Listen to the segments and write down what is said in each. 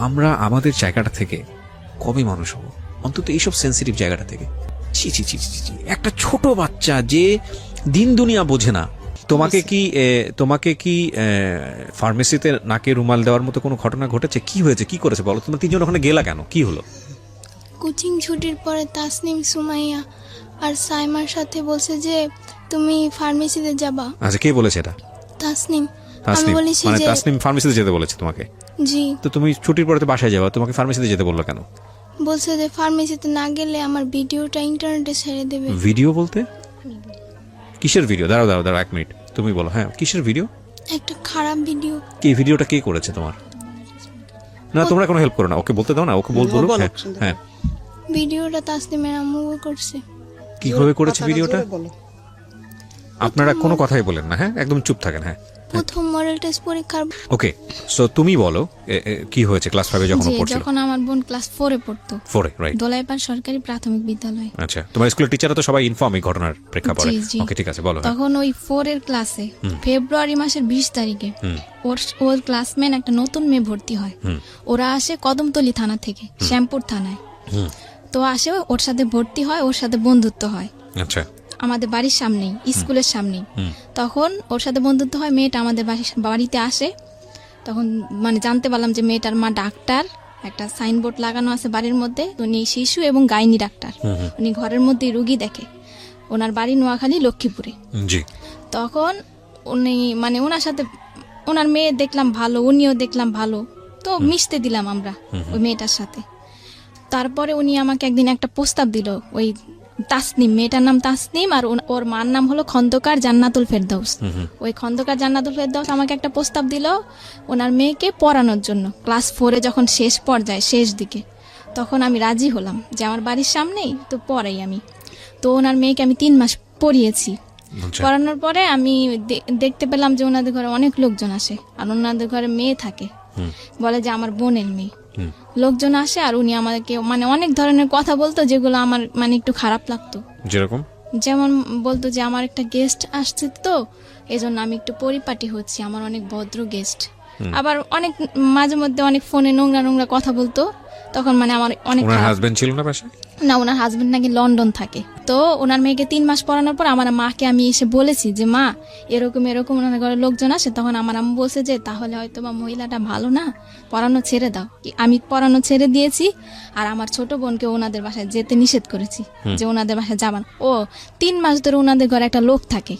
আমরা আমাদের জায়গাটা থেকে কবে মানুষ হবো? অন্তত এইসব সেন্সিটিভ জায়গাটা থেকে। ছি ছি ছি ছি ছি, একটা ছোট বাচ্চা যে দিন দুনিয়া বোঝে না, তোমাকে কি ফার্মেসিতে নাকে রুমাল দেওয়ার মতো কোনো ঘটনা ঘটেছে? কি হয়েছে, কি করেছে বলো? তোমরা তিনজন ওখানে গেলা কেন, কি হলো? কোচিং ছুটির পরে তাসনিম, সুমাইয়া আর সাইমার সাথে বলছে যে তুমি ফার্মেসিতে যাবা। আচ্ছা, কে বলেছে এটা? তাসনিম। আমি তাসনিম, বলেছি মানে যে তাসনিম ফার্মেসিতে যেতে বলেছে তোমাকে? জি। তো তুমি ছুটির পরে তো বাসায় যাবা, তোমাকে ফার্মেসিতে যেতে বললো কেন? বলছে যে ফার্মেসিতে না গেলে আমার ভিডিওটা ইন্টারনেটে ছেড়ে দেবে। ভিডিও বলতে কিসের ভিডিও? দাঁড়াও দাঁড়াও দাঁড়াও, 1 মিনিট, তুমি বলো। হ্যাঁ, কিসের ভিডিও? একটা খারাপ ভিডিও। কি ভিডিওটা কে করেছে তোমার? না, তোমরা কোনো হেল্প করো না, ওকে বলতে দাও না, ওকে বলবো। হ্যাঁ হ্যাঁ, ভিডিওটা তাসনিমের আম্মু করছে। কিভাবে করেছে ভিডিওটা? আপনারা কোনো কথাই বলেন না, হ্যাঁ, একদম চুপ থাকেন। হ্যাঁ, প্রথম মডেল টেস্ট পরীক্ষার ওকে। সো তুমি বলো কি হয়েছে ক্লাস 5 এ যখন পড়ছিল? যখন আমার বোন ক্লাস 4 এ পড়তো। 4 এ, রাইট। দোলাইপাড় সরকারি প্রাথমিক বিদ্যালয়। আচ্ছা, তোমার স্কুলের টিচাররা তো সবাই ইনফর্ম এই ঘটনার প্রেক্ষাপটে? ওকে, ঠিক আছে, বলো। তখন ওই 4 এর ক্লাসে ফেব্রুয়ারি মাসের 20 তারিখে ওর ক্লাসমেট একটা নতুন মেয়ে ভর্তি হয়। ওরা আসে কদমতলী থানা থেকে, শ্যামপুর থানায়। তো আসে, ওর সাথে ভর্তি হয়, ওর সাথে বন্ধুত্ব হয়। আচ্ছা, আমাদের বাড়ির সামনেই, স্কুলের সামনেই। তখন ওর সাথে বন্ধুত্ব হয়, মেয়েটা আমাদের বাড়িতে আসে। তখন মানে জানতে পারলাম যে মেয়েটার মা ডাক্তার, একটা সাইনবোর্ড লাগানো আছে বাড়ির মধ্যে, উনি শিশু এবং গাইনি ডাক্তার। উনি ঘরের মধ্যেই রুগী দেখে। ওনার বাড়ি নোয়াখালী, লক্ষ্মীপুরে। জি। তখন উনি মানে ওনার সাথে, ওনার মেয়ে দেখলাম ভালো, উনিও দেখলাম ভালো, তো মিশতে দিলাম আমরা ওই মেয়েটার সাথে। তারপরে উনি আমাকে একদিন একটা প্রস্তাব দিল, ওই তাসনিম, মেয়েটার নাম তাসনিম, আর ওর মার নাম হলো খন্দকার জান্নাতুল ফেরদৌস। ওই খন্দকার জান্নাতুল ফেরদৌস আমাকে একটা প্রস্তাব দিল ওনার মেয়েকে পড়ানোর জন্য। ক্লাস 4 এ যখন শেষ পর্যায়ে, শেষ দিকে, তখন আমি রাজি হলাম যে আমার বাড়ির সামনেই তো পড়াই আমি। তো ওনার মেয়েকে আমি 3 মাস পড়িয়েছি। পড়ানোর পরে আমি দেখতে পেলাম যে ওনাদের ঘরে অনেক লোকজন আসে, আর ওনাদের ঘরে মেয়ে থাকে, বলে যে আমার বোনের মেয়ে। লোকজন আসে আর উনি আমাকে মানে অনেক ধরনের কথা বলতো, যেগুলো আমার মানে একটু খারাপ লাগতো। যেমন বলতো যে আমার একটা গেস্ট আসছে, তো এজন্য আমি একটু পরিপাটি হচ্ছি, আমার অনেক ভদ্র গেস্ট। আবার অনেক মাঝে মধ্যে অনেক ফোনে নোংরা নোংরা কথা বলতো। তখন মানে আমার অনেক হাজবেন্ড ছিল না পাশে? না, ওনার হাজবেন্ড নাকি লন্ডন থাকে। তো ওনার মেয়েকে 3 মাস পড়ানোর পর আমার মাকে আমি এসে বলেছি যে মা, এরকম এরকম ওনার ঘরে লোকজন আসে। তখন আমার আম্মু বলছে যে তাহলে হয়তো বা মহিলাটা ভালো না, পড়ানো ছেড়ে দাও। আমি পড়ানো ছেড়ে দিয়েছি, আর আমার ছোট বোনকে ওনাদের বাসায় যেতে নিষেধ করেছি, যে ওনাদের বাসায় যাবান। ও 3 মাস ধরে ওনাদের ঘরে একটা লোক থাকে,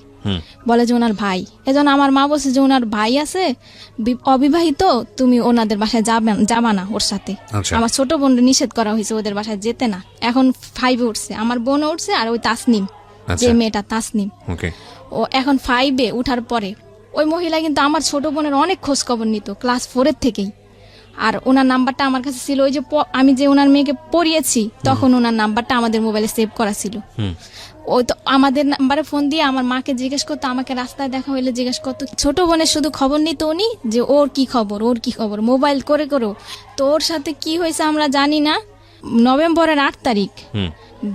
বলে যে ওনার ভাই। এজন্য আমার মা বলছে যে ওনার ভাই আছে, অবিবাহিত, তুমি ওনাদের বাসায় যাবা না ওর সাথে। আমার ছোট বোন নিষেধ করা হয়েছে ওদের বাসায় যেতে না। এখন 5 এ উঠছে, আমার বোন উঠছে, আর ওই তাসনিম, যে মেয়েটা তাসনিম, ও এখন 5 এ উঠার পরে ওই মহিলা কিন্তু আমার ছোট বোনের অনেক খোঁজ খবর নিত ক্লাস 4 এর থেকেই। আর ওনার নাম্বারটা আমার কাছে ছিল, ওই যে আমি যে ওনার মেয়েকে পড়িয়েছি, তখন ওনার নাম্বারটা আমাদের মোবাইলে সেভ করা ছিল। ওই তো আমাদের নাম্বারে ফোন দিয়ে আমার মাকে জিজ্ঞেস করতো, আমাকে রাস্তায় দেখা হইলে জিজ্ঞেস করতো। ছোট বোনের শুধু খবর নিত উনি, যে ওর কি খবর, ওর কি খবর, মোবাইল করে করে। তো ওর সাথে কি হয়েছে আমরা জানি না। নভেম্বরের 8 তারিখ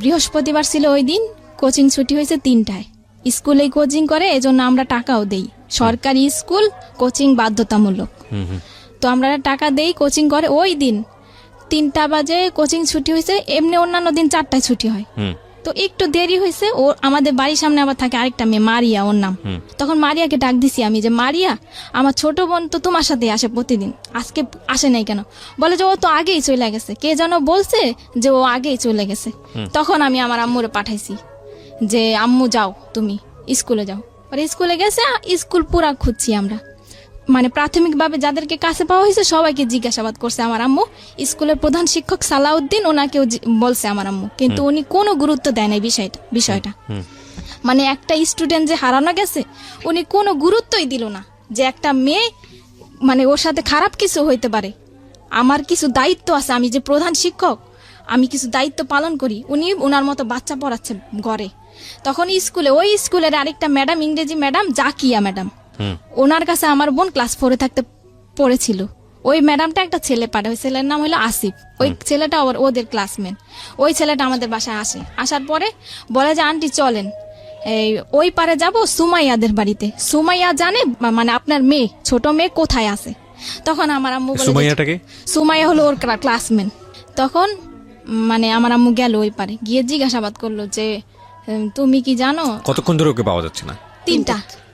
বৃহস্পতিবার ছিল, ওই দিন কোচিং ছুটি হয়েছে 3টায়। স্কুলেই কোচিং করে, এজন্য আমরা টাকাও দেই। সরকারি স্কুল, কোচিং বাধ্যতামূলক। তো আমরা টাকা দেই, কোচিং করে। ওই দিন 3টা বাজে কোচিং ছুটি হয়েছে। এমনি অন্যান্য দিন 4টায় ছুটি হয়, তো একটু দেরি হয়েছে। ও আমাদের বাড়ির সামনে আবার থাকে আরেকটা মেয়ে, মারিয়া ওর নাম। তখন মারিয়াকে ডাক দিছি আমি, যে মারিয়া, আমার ছোট বোন তো তোমার সাথে আসে প্রতিদিন, আজকে আসে নাই কেন? বলে যে ও তো আগেই চলে গেছে, কে যেন বলছে যে ও আগেই চলে গেছে। তখন আমি আমার আম্মুরে পাঠাইছি যে আম্মু যাও, তুমি স্কুলে যাও। পরে স্কুলে গেছে, স্কুল পুরা খুঁজছি আমরা, মানে প্রাথমিকভাবে যাদেরকে কাছে পাওয়া হয়েছে সবাইকে জিজ্ঞাসাবাদ করছে আমার আম্মু। স্কুলের প্রধান শিক্ষক সালাউদ্দিন, ওনাকেও বলছে আমার আম্মু, কিন্তু উনি কোনো গুরুত্ব দেয় না বিষয়টা। মানে একটা স্টুডেন্ট যে হারানো গেছে, উনি কোনো গুরুত্বই দিল না যে একটা মেয়ে, মানে ওর সাথে খারাপ কিছু হইতে পারে। আমার কিছু দায়িত্ব আছে, আমি যে প্রধান শিক্ষক, আমি কিছু দায়িত্ব পালন করি। উনি ওনার মতো বাচ্চা পড়াচ্ছে ঘরে। তখন স্কুলে, ওই স্কুলের আরেকটা ম্যাডাম, ইংরেজি ম্যাডাম জাকিয়া ম্যাডাম, ওনার কাছে আমার বোন ক্লাস 4 এ থাকতে পড়েছিল। ওই ম্যাডামটা একটা ছেলে পাঠায়, ওই ছেলের নাম হলো আসিফ। ওই ছেলেটা ওদের ক্লাসমেট। ওই ছেলেটা আমাদের বাসায় আসে, আসার পরে বলে যে আন্টি চলেন ওই পারে যাব সুমাইয়াদের বাড়িতে। সুমাইয়া জানে মানে আপনার মেয়ে, ছোট মেয়ে কোথায় আছে। তখন আমার আম্মু বলে যে, সুমাইয়াটাকে সুমাইয়া হলো ওর ক্লাসমেট। তখন মানে আমার আম্মু গেল ওই পারে, গিয়ে জিজ্ঞাসাবাদ করলো যে তুমি কি জানো। কতক্ষণ ধরে ওকে পাওয়া যাচ্ছে না?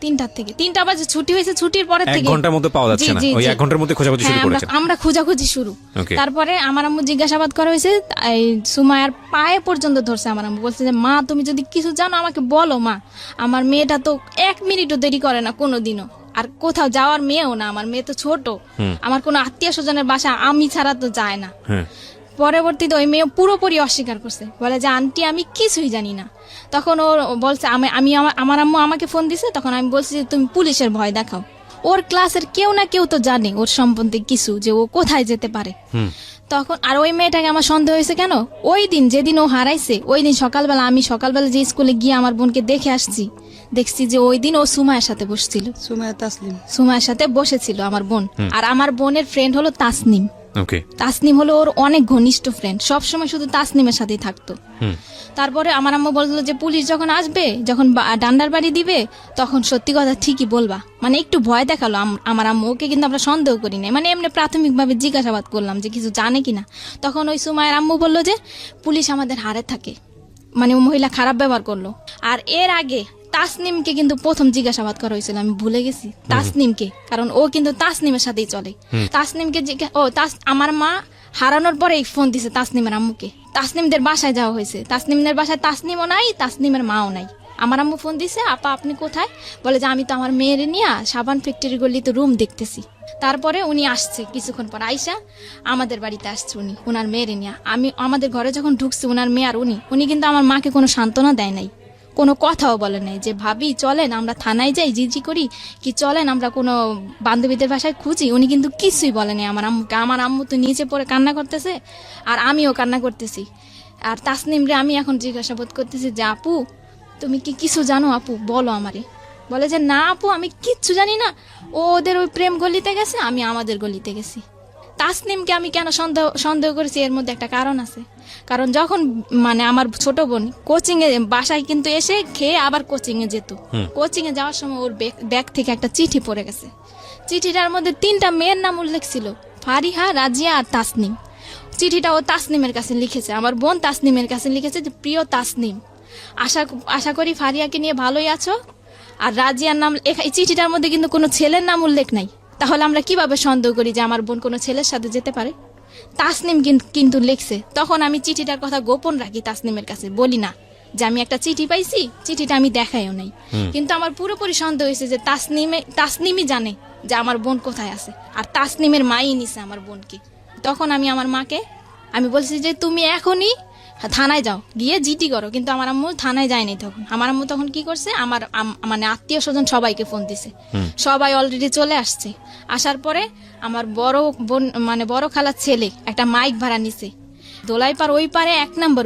3টার থেকে 3টা বাজে ছুটি হয়েছে, ছুটির পরে এক থেকে ঘন্টার মধ্যে পাওয়া যাচ্ছে না? জি, ওই জি। এক ঘন্টার মধ্যে খোঁজাখুঁজি শুরু হ্যাঁ, করেছে? আমরা খোঁজাখুঁজি শুরু। Okay. তারপরে আমার আম্মু জিজ্ঞাসাবাদ করা হয়েছে, এই সুমাইয়ার পায়ে পর্যন্ত ধরছে। আমার আম্মু বলছে যে মা তুমি যদি কিছু জানো আমাকে বলো মা, আমার মেয়েটা তো 1 মিনিটও দেরি করে না কোনোদিনও, আর কোথাও যাওয়ার মেয়েও না, আমার মেয়ে তো ছোট, আমার কোনো আত্মীয় স্বজনের বাসা আমি ছাড়া তো যায় না। হ্যাঁ। পরবর্তীতে ওই মেয়ে পুরোপুরি অস্বীকার করছে, বলে যে আন্টি আমি কিছুই জানি না। তখন ও বলছে আমার আম্মু আমাকে ফোন দিছে, তখন আমি বলছি যে তুমি পুলিশের ভয় দেখাও। ওর ক্লাসের কেউ না কেউ তো জানে ওর সম্বন্ধে কিছু, যে ও কোথায় যেতে পারে। তখন আর ওই মেয়েটাকে আমার সন্দেহ হয়েছে কেন, ওই দিন যেদিন ও হারাইছে ওই দিন সকালবেলা আমি যে স্কুলে গিয়ে আমার বোনকে দেখে আসছি, দেখছি যে ওই দিন ও সুমাইয়ের সাথে বসছিল, সুমাইয়ের সাথে বসেছিল আমার বোন। আর আমার বোনের ফ্রেন্ড হলো তাসনিম। ওকে। তাসনিম হলো ওর অনেক ঘনিষ্ঠ ফ্রেন্ড, সবসময় শুধু তাসনিমের সাথেই থাকতো। তারপরে আমার আম্মু বললো যে পুলিশ যখন আসবে, যখন ডান্ডার বাড়ি দিবে, তখন সত্যি কথা ঠিকই বলবা। মানে একটু ভয় দেখালো আমার আম্মু, ওকে কিন্তু আমরা সন্দেহ করি নাই, মানে এমনি প্রাথমিকভাবে জিজ্ঞাসাবাদ করলাম যে কিছু জানে কিনা। তখন ওই সুমাইয়ের আম্মু বললো যে পুলিশ আমাদের হারে থাকে, মানে ও মহিলা খারাপ ব্যবহার করলো। আর এর আগে তাসনিমকে কিন্তু প্রথম জিজ্ঞাসাবাদ করা হয়েছিল, আমি ভুলে গেছি তাসনিমকে, কারণ ও কিন্তু তাসনিমের সাথেই চলে। তাসনিমকে আমার মা হারানোর পরে ফোন দিছে তাসনিমের আম্মুকে, তাসনিমদের বাসায় যাওয়া হয়েছে। তাসনিমদের বাসায় তাসনিমও নাই, তাসনিমের মাও নাই। আমার আম্মু ফোন দিছে, আপা আপনি কোথায়? বলে যে আমি তো আমার মেয়ের নিয়ে সাবান ফ্যাক্টরি গলিতে রুম দেখতেছি। তারপরে উনি আসছে কিছুক্ষণ পর, আইসা আমাদের বাড়িতে আসছে উনি ওনার মেয়ের নিয়ে। আমাদের ঘরে যখন ঢুকছে ওনার মেয়ে আর উনি কিন্তু আমার মাকে কোনো সান্ত্বনা দেয় নাই, কোনো কথাও বলে নাই যে ভাবি চলেন আমরা থানায় যাই জিজি করি, কি চলেন আমরা কোনো বান্ধবীদের বাসায় খুঁজি। উনি কিন্তু কিছুই বলেনি আমার আম্মুকে। আমার আম্মু তো নিচে পড়ে কান্না করতেছে, আর আমিও কান্না করতেছি। আর তাসনিমরে আমি এখন জিজ্ঞাসাবাদ করতেছি যে আপু তুমি কি কিছু জানো আপু, বলো আমারে। বলে যে না আপু আমি কিচ্ছু জানি না, ও ওদের ওই প্রেম গলিতে গেছে, আমি আমাদের গলিতে গেছি। তাসনিমকে আমি কেন সন্দেহ করেছি, এর মধ্যে একটা কারণ আছে। কারণ যখন মানে আমার ছোট বোন কোচিং এ বাসায় কিন্তু এসে খেয়ে আবার কোচিং এ যেত, কোচিং এ যাওয়ার সময় ওর ব্যাগ থেকে একটা চিঠি পড়ে গেছে। চিঠিটার মধ্যে 3টা মেয়ের নাম উল্লেখ ছিল, ফারিহা, রাজিয়া আর তাসনিম। চিঠিটা ও তাসনিমের কাছে লিখেছে, আমার বোন তাসনিমের কাছে লিখেছে যে প্রিয় তাসনিম, আশা করি ফারিয়াকে নিয়ে ভালোই আছো। আর রাজিয়ার নাম এই চিঠিটার মধ্যে কিন্তু কোনো ছেলের নাম উল্লেখ নাই, তাহলে আমরা কিভাবে সন্দেহ করি যে আমার বোন কোনো ছেলের সাথে যেতে পারে? তাসনিম কিন্তু লিখছে। তখন আমি চিঠিটার কথা গোপন রাখি, তাসনিমের কাছে বলি না যে আমি একটা চিঠি পাইছি, চিঠিটা আমি দেখাইও নাই। কিন্তু আমার পুরোপুরি সন্দেহ হয়েছে যে তাসনিমই জানে যে আমার বোন কোথায় আছে, আর তাসনিমের মাই নিছে আমার বোনকে। তখন আমি আমার মাকে আমি বলছি যে তুমি এখনই থানায় যাও, গিয়ে জিটি করো। কিন্তু আমার আম্মু থানায় যায়নি। তখন আমার আম্মু তখন কি করছে, আমার মানে আত্মীয় স্বজন সবাইকে ফোন দিছে, সবাই অলরেডি চলে আসছে। আসার পরে আমার বড় বোন মানে বড় খালার ছেলে একটা মাইক ভাড়া নিছে দোলাইপাড় ওই পারে 1 নম্বর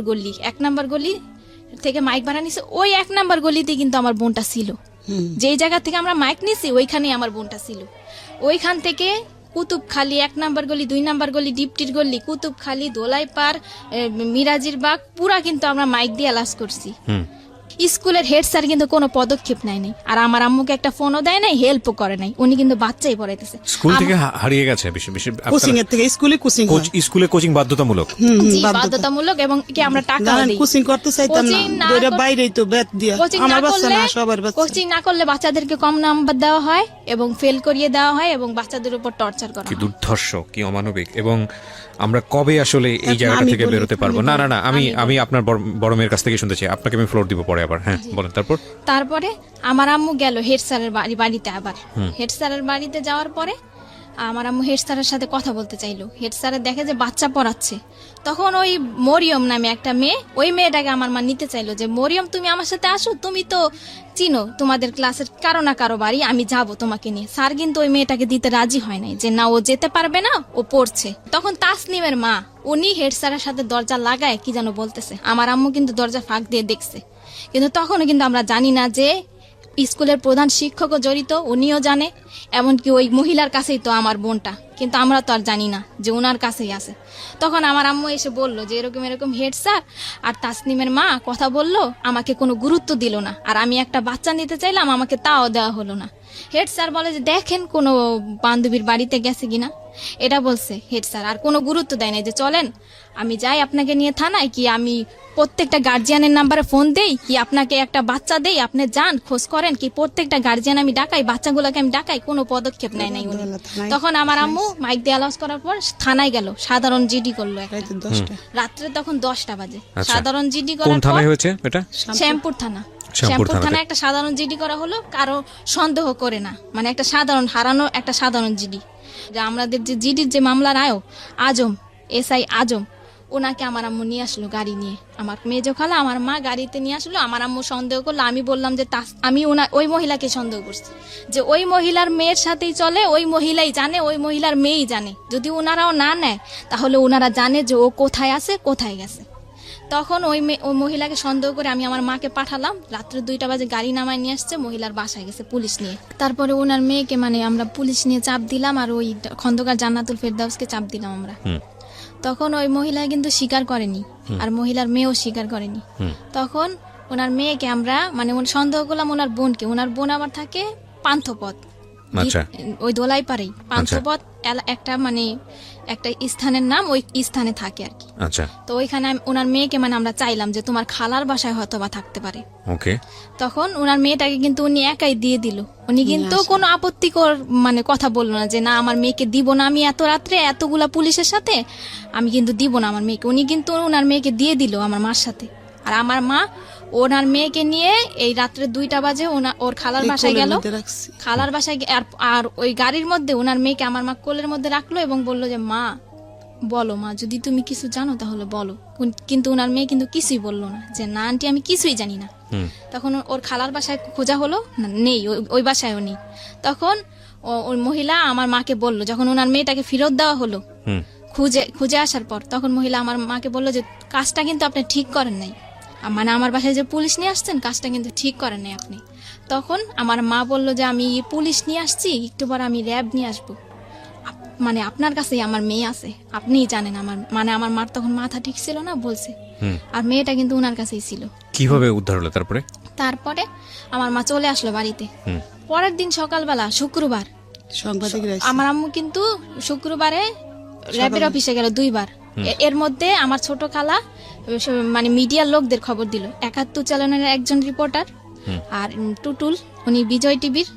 গলি থেকে মাইক ভাড়া নিছে। ওই 1 নম্বর গলিতে কিন্তু আমার বোনটা ছিল, যেই জায়গা থেকে আমরা মাইক নিছি ওইখানেই আমার বোনটা ছিল। ওইখান থেকে কুতুবখালী 1 নম্বর গলি, 2 নম্বর গলি, ডিপটির গলি, কুতুবখালী, দোলাইপাড়, মিরাজির বাগ পুরা কিন্তু আমরা মাইক দিয়ে লাস করছি। স্কুলের হেড স্যার কিন্তু কোনো পদক্ষেপ নেয়নি, আর আমার আম্মুকে একটা ফোনও দেয় নাই, হেল্পও করে নাই। উনি কিন্তু বাচ্চাই পড়াইতেছে। স্কুল থেকে হারিয়ে গেছে কোচিং এর থেকে স্কুলে কোচিং বাধ্যতামূলক, জি বাধ্যতামূলক, এবং কি আমরা টাকা দিই। কোচিং করতে চাইতাম না, দইরা বাইরেই তো বেত দিয়া আমার বাচ্চা না সবার বাচ্চা। কোচিং না করলে বাচ্চাদেরকে কম নাম্বার দেওয়া হয় এবং ফেল করিয়ে দেওয়া হয় এবং বাচ্চাদের উপর টর্চার করা হয়। কি দুর্ধর্ষ, কি অমানবিক। এবং আমরা কবে আসলে এই জায়গাটা থেকে বেরোতে পারবো? না না না, আমি আপনার বড় মেয়ের কাছ থেকে শুনতে চাই, আপনাকে আমি ফ্লোর দিব পরে আবার। হ্যাঁ বলেন। তারপরে আমার আম্মু গেল হেড স্যারের বাড়িতে। আবার হেড স্যারের বাড়িতে যাওয়ার পরে আমার আম্মু হেড স্যারের সাথে কথা বলতে চাইলো। হেড স্যারের দেখে যে বাচ্চা পড়াচ্ছে। তখন ওই মরিয়ম নামে একটা মেয়ে, ওই মেয়েটাকে আমার মা নিতে চাইলো যে মরিয়ম তুমি আমার সাথে আসো, তুমি তো চিনো তোমাদের ক্লাসের কারো না কারো বাড়ি, আমি যাবো তোমাকে নিয়ে। স্যার কিন্তু ওই মেয়েটাকে দিতে রাজি হয় নাই, যে না ও যেতে পারবে না, ও পড়ছে। তখন তাসনিমের মা উনি হেড স্যারের সাথে দরজা লাগায় কি যেন বলতেছে। আমার আম্মু কিন্তু দরজা ফাঁক দিয়ে দেখছে, কিন্তু তখনও কিন্তু আমরা জানি না যে স্কুলের প্রধান শিক্ষকও জড়িত, উনিও জানে। এমনকি ওই মহিলার কাছেই তো আমার বোনটা কিন্তু আমরা তো আর জানি না যে ওনার কাছেই আছে। তখন আমার আম্মু এসে বলল যে এরকম এরকম হেড স্যার আর তাসনিমের মা কথা বললো, আমাকে কোনো গুরুত্ব দিল না, আর আমি একটা বাচ্চা নিতে চাইলাম, আমাকে তাও দেওয়া হলো না। হেড স্যার বলে যে দেখেন কোনো বান্ধবীর বাড়িতে গেছে কিনা, এটা বলছে হেড স্যার, আর কোনো গুরুত্ব দেয় না যে চলেন আমি যাই আপনাকে নিয়ে থানায়, কি আমি প্রত্যেকটা গার্জিয়ানের নাম্বারে ফোন দেই, কি আপনাকে একটা বাচ্চা দেই, আপনি যান খোঁজ করেন, কি প্রত্যেকটা গার্জিয়ান আমি ডাকাই, বাচ্চাগুলোকে আমি ডাকাই, কোনো পদক্ষেপ নেয় নাই উনি। তখন আমার আম্মু মাইক দিয়ে আলাউন্স করার পর থানায় গেল, সাধারণ জিডি করলো একটা। রাত্রে তখন 10টা বাজে। সাধারণ জিডি কোন করার পর থানায় হয়েছে এটা? শ্যামপুর থানা। শ্যামপুর শ্যামপুর থানায় থানাতে। একটা সাধারণ জিডি করা হলো, কারো সন্দেহ করে না, মানে একটা সাধারণ হারানো একটা সাধারণ জিডি। যে আমাদের যে জিডির যে মামলার আজম, এসআই আজম, ওনাকে আমার আম্মু নিয়ে আসলো গাড়ি নিয়ে, আমার মেজো খালা আমার মা গাড়িতে নিয়ে আসলো। আমার আম্মু সন্দেহ করলো, আমি বললাম যে আমি ওই মহিলাকে সন্দেহ করছি, যে ওই মহিলার মেয়ের সাথেই চলে, ওই মহিলাই জানে, ওই মহিলার মেয়েই জানে, যদি ওনারাও না নেয় তাহলে ওনারা জানে যে ও কোথায় আছে, কোথায় গেছে। তখন ওই মহিলাকে সন্দেহ করে আমি আমার মাকে পাঠালাম, রাত্রে 2টা বাজে গাড়ি নামায় নিয়ে আসছে, মহিলার বাসায় গেছে পুলিশ নিয়ে। তারপরে ওনার মেয়েকে মানে আমরা পুলিশ নিয়ে চাপ দিলাম, আর ওই খন্দকার জান্নাতুল ফেরদাউসকে চাপ দিলাম আমরা। তখন ওই মহিলা কিন্তু স্বীকার করেনি, আর মহিলার মেয়েও স্বীকার করেনি। তখন ওনার মেয়েকে আমরা মানে সন্দেহ করলাম ওনার বোনকে, ওনার বোন আবার থাকে পান্থপথ, আচ্ছা। ওই দোলাই পারেই পান্থপথ একটা মানে একটা স্থানের নাম, ওই স্থানে থাকে আর কি। আচ্ছা। তো ওইখানে ওনার মেয়েকে মানে আমরা চাইলাম যে তোমার খালার বাসায় হয়তো বা থাকতে পারে। ওকে। তখন ওনার মেয়েটাকে কিন্তু উনি একাই দিয়ে দিল, উনি কিন্তু কোনো আপত্তিকর মানে কথা বললো না যে না আমার মেয়েকে দিব না, আমি এত রাত্রে এতগুলা পুলিশের সাথে আমি কিন্তু দিব না আমার মেয়েকে। উনি কিন্তু ওনার মেয়েকে দিয়ে দিল আমার মার সাথে। আর আমার মা ওনার মেয়েকে নিয়ে এই রাত্রে 2টা বাজে ওর খালার বাসায় গেল, খালার বাসায় আর ওই গাড়ির মধ্যে ওনার মেয়েকে আমার মা কোলের মধ্যে রাখলো এবং বললো যে মা বলো, মা যদি তুমি কিছু জানো তাহলে বলো। কিন্তু ওনার মেয়ে কিন্তু কিছুই বললো না, যে না আন্টি আমি কিছুই জানি না। তখন ওর খালার বাসায় খোঁজা হলো, নেই, ওই বাসায়ও নেই। তখন ওই মহিলা আমার মাকে বললো, যখন ওনার মেয়েটাকে ফেরত দেওয়া হলো খুঁজে আসার পর, তখন মহিলা আমার মাকে বললো যে কাজটা কিন্তু আপনি ঠিক করেন নাই, মানে আমার বাসায় যে পুলিশ নিয়ে আসছেন কাজটা কিন্তু ঠিক করেন নাই আপনি। তখন আমার মা বললো যে আমি পুলিশ নিয়ে আসছি, একটু পর আমি র্যাব নিয়ে আসবো, মানে আপনার কাছেই আমার মেয়ে আছে, আপনিই জানেন। আমার মানে আমার মার তখন মাথা ঠিক ছিল না, বলছে। আর মেয়েটা কিন্তু ওনার কাছেই ছিল। কিভাবে উদ্ধার হলো তারপরে? আমার মা চলে আসলো বাড়িতে। পরের দিন সকালবেলা শুক্রবার আমার আম্মু কিন্তু শুক্রবারে র্যাবের অফিসে গেল 2বার। এর মধ্যে আমার ছোট খালা মানে মিডিয়ার লোকদের খবর দিল, 71 চ্যানেলের একজন রিপোর্টার, আর টুটুল উনি বিজয় টিভির,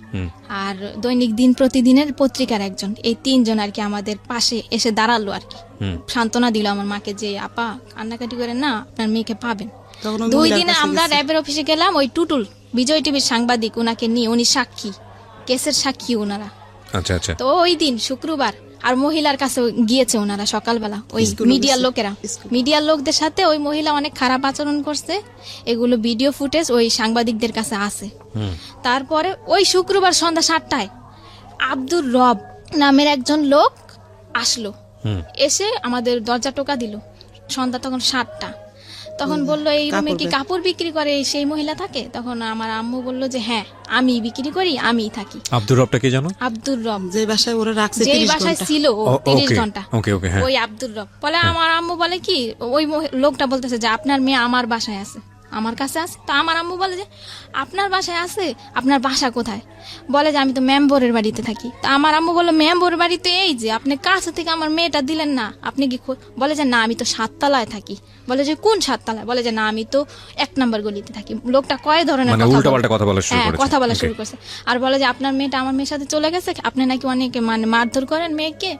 আর দৈনিক দিন প্রতিদিনের পত্রিকার একজন, এই 3 জন আর কি আমাদের পাশে এসে দাঁড়ালো আর কি, সান্ত্বনা দিল আমার মাকে যে আপা কান্নাকাটি করেন না, আপনার মেয়েকে পাবেন। 2 দিনে আমরা র্যাবের অফিসে গেলাম, ওই টুটুল বিজয় টিভির সাংবাদিক ওনাকে নিয়ে, উনি সাক্ষী, কেসের সাক্ষী ওনারা। আচ্ছা আচ্ছা। তো ওই দিন শুক্রবার আর মহিলার কাছে গিয়েছে ওনারা সকালবেলা, ওই মিডিয়ার লোকেরা, মিডিয়ার লোকদের সাথে ওই মহিলা অনেক খারাপ আচরণ করছে, এগুলো ভিডিও ফুটেজ ওই সাংবাদিকদের কাছে আছে। তারপরে ওই শুক্রবার সন্ধ্যা 7টায় আব্দুর রব নামের একজন লোক আসলো, এসে আমাদের দরজা টোকা দিল। সন্ধ্যা তখন 7টা। তখন বললো এই রুমে কি কাপড় বিক্রি করে সেই মহিলা থাকে? তখন আমার আম্মু বললো যে হ্যাঁ আমি বিক্রি করি, আমিই থাকি। আব্দুর রবটা কে জানো? আব্দুর রব, যে বাসায় ওরা রাখছে, যে বাসায় ছিল 30 ঘন্টা, হ্যাঁ। ওই আব্দুর রব। বলে আমার আম্মু বলে কি ওই লোকটা বলতেছে যে আপনার মেয়ে আমার বাসায় আছে, আমার কাছে আছে। তো আমার আম্মু বলে যে আপনার বাসায় আছে, আপনার বাসা কোথায়? বলে যে আমি তো মেম্বরের বাড়িতে থাকি। তা আমার আম্মু বললো মেম্বরের বাড়িতে এই যে আপনি কাছে থেকে আমার মেয়েটা দিলেন না, আপনি কি? বলে যে না আমি তো 7তলায় থাকি। বলে যে কোন 7তলায়? বলে যে না আমি তো 1 নম্বর গলিতে থাকি। লোকটা কয় ধরনের কথা বলা শুরু করছে, আর বলে যে আপনার মেয়েটা আমার মেয়ের সাথে চলে গেছে, আপনি নাকি অনেকে মানে মারধর করেন মেয়েকে,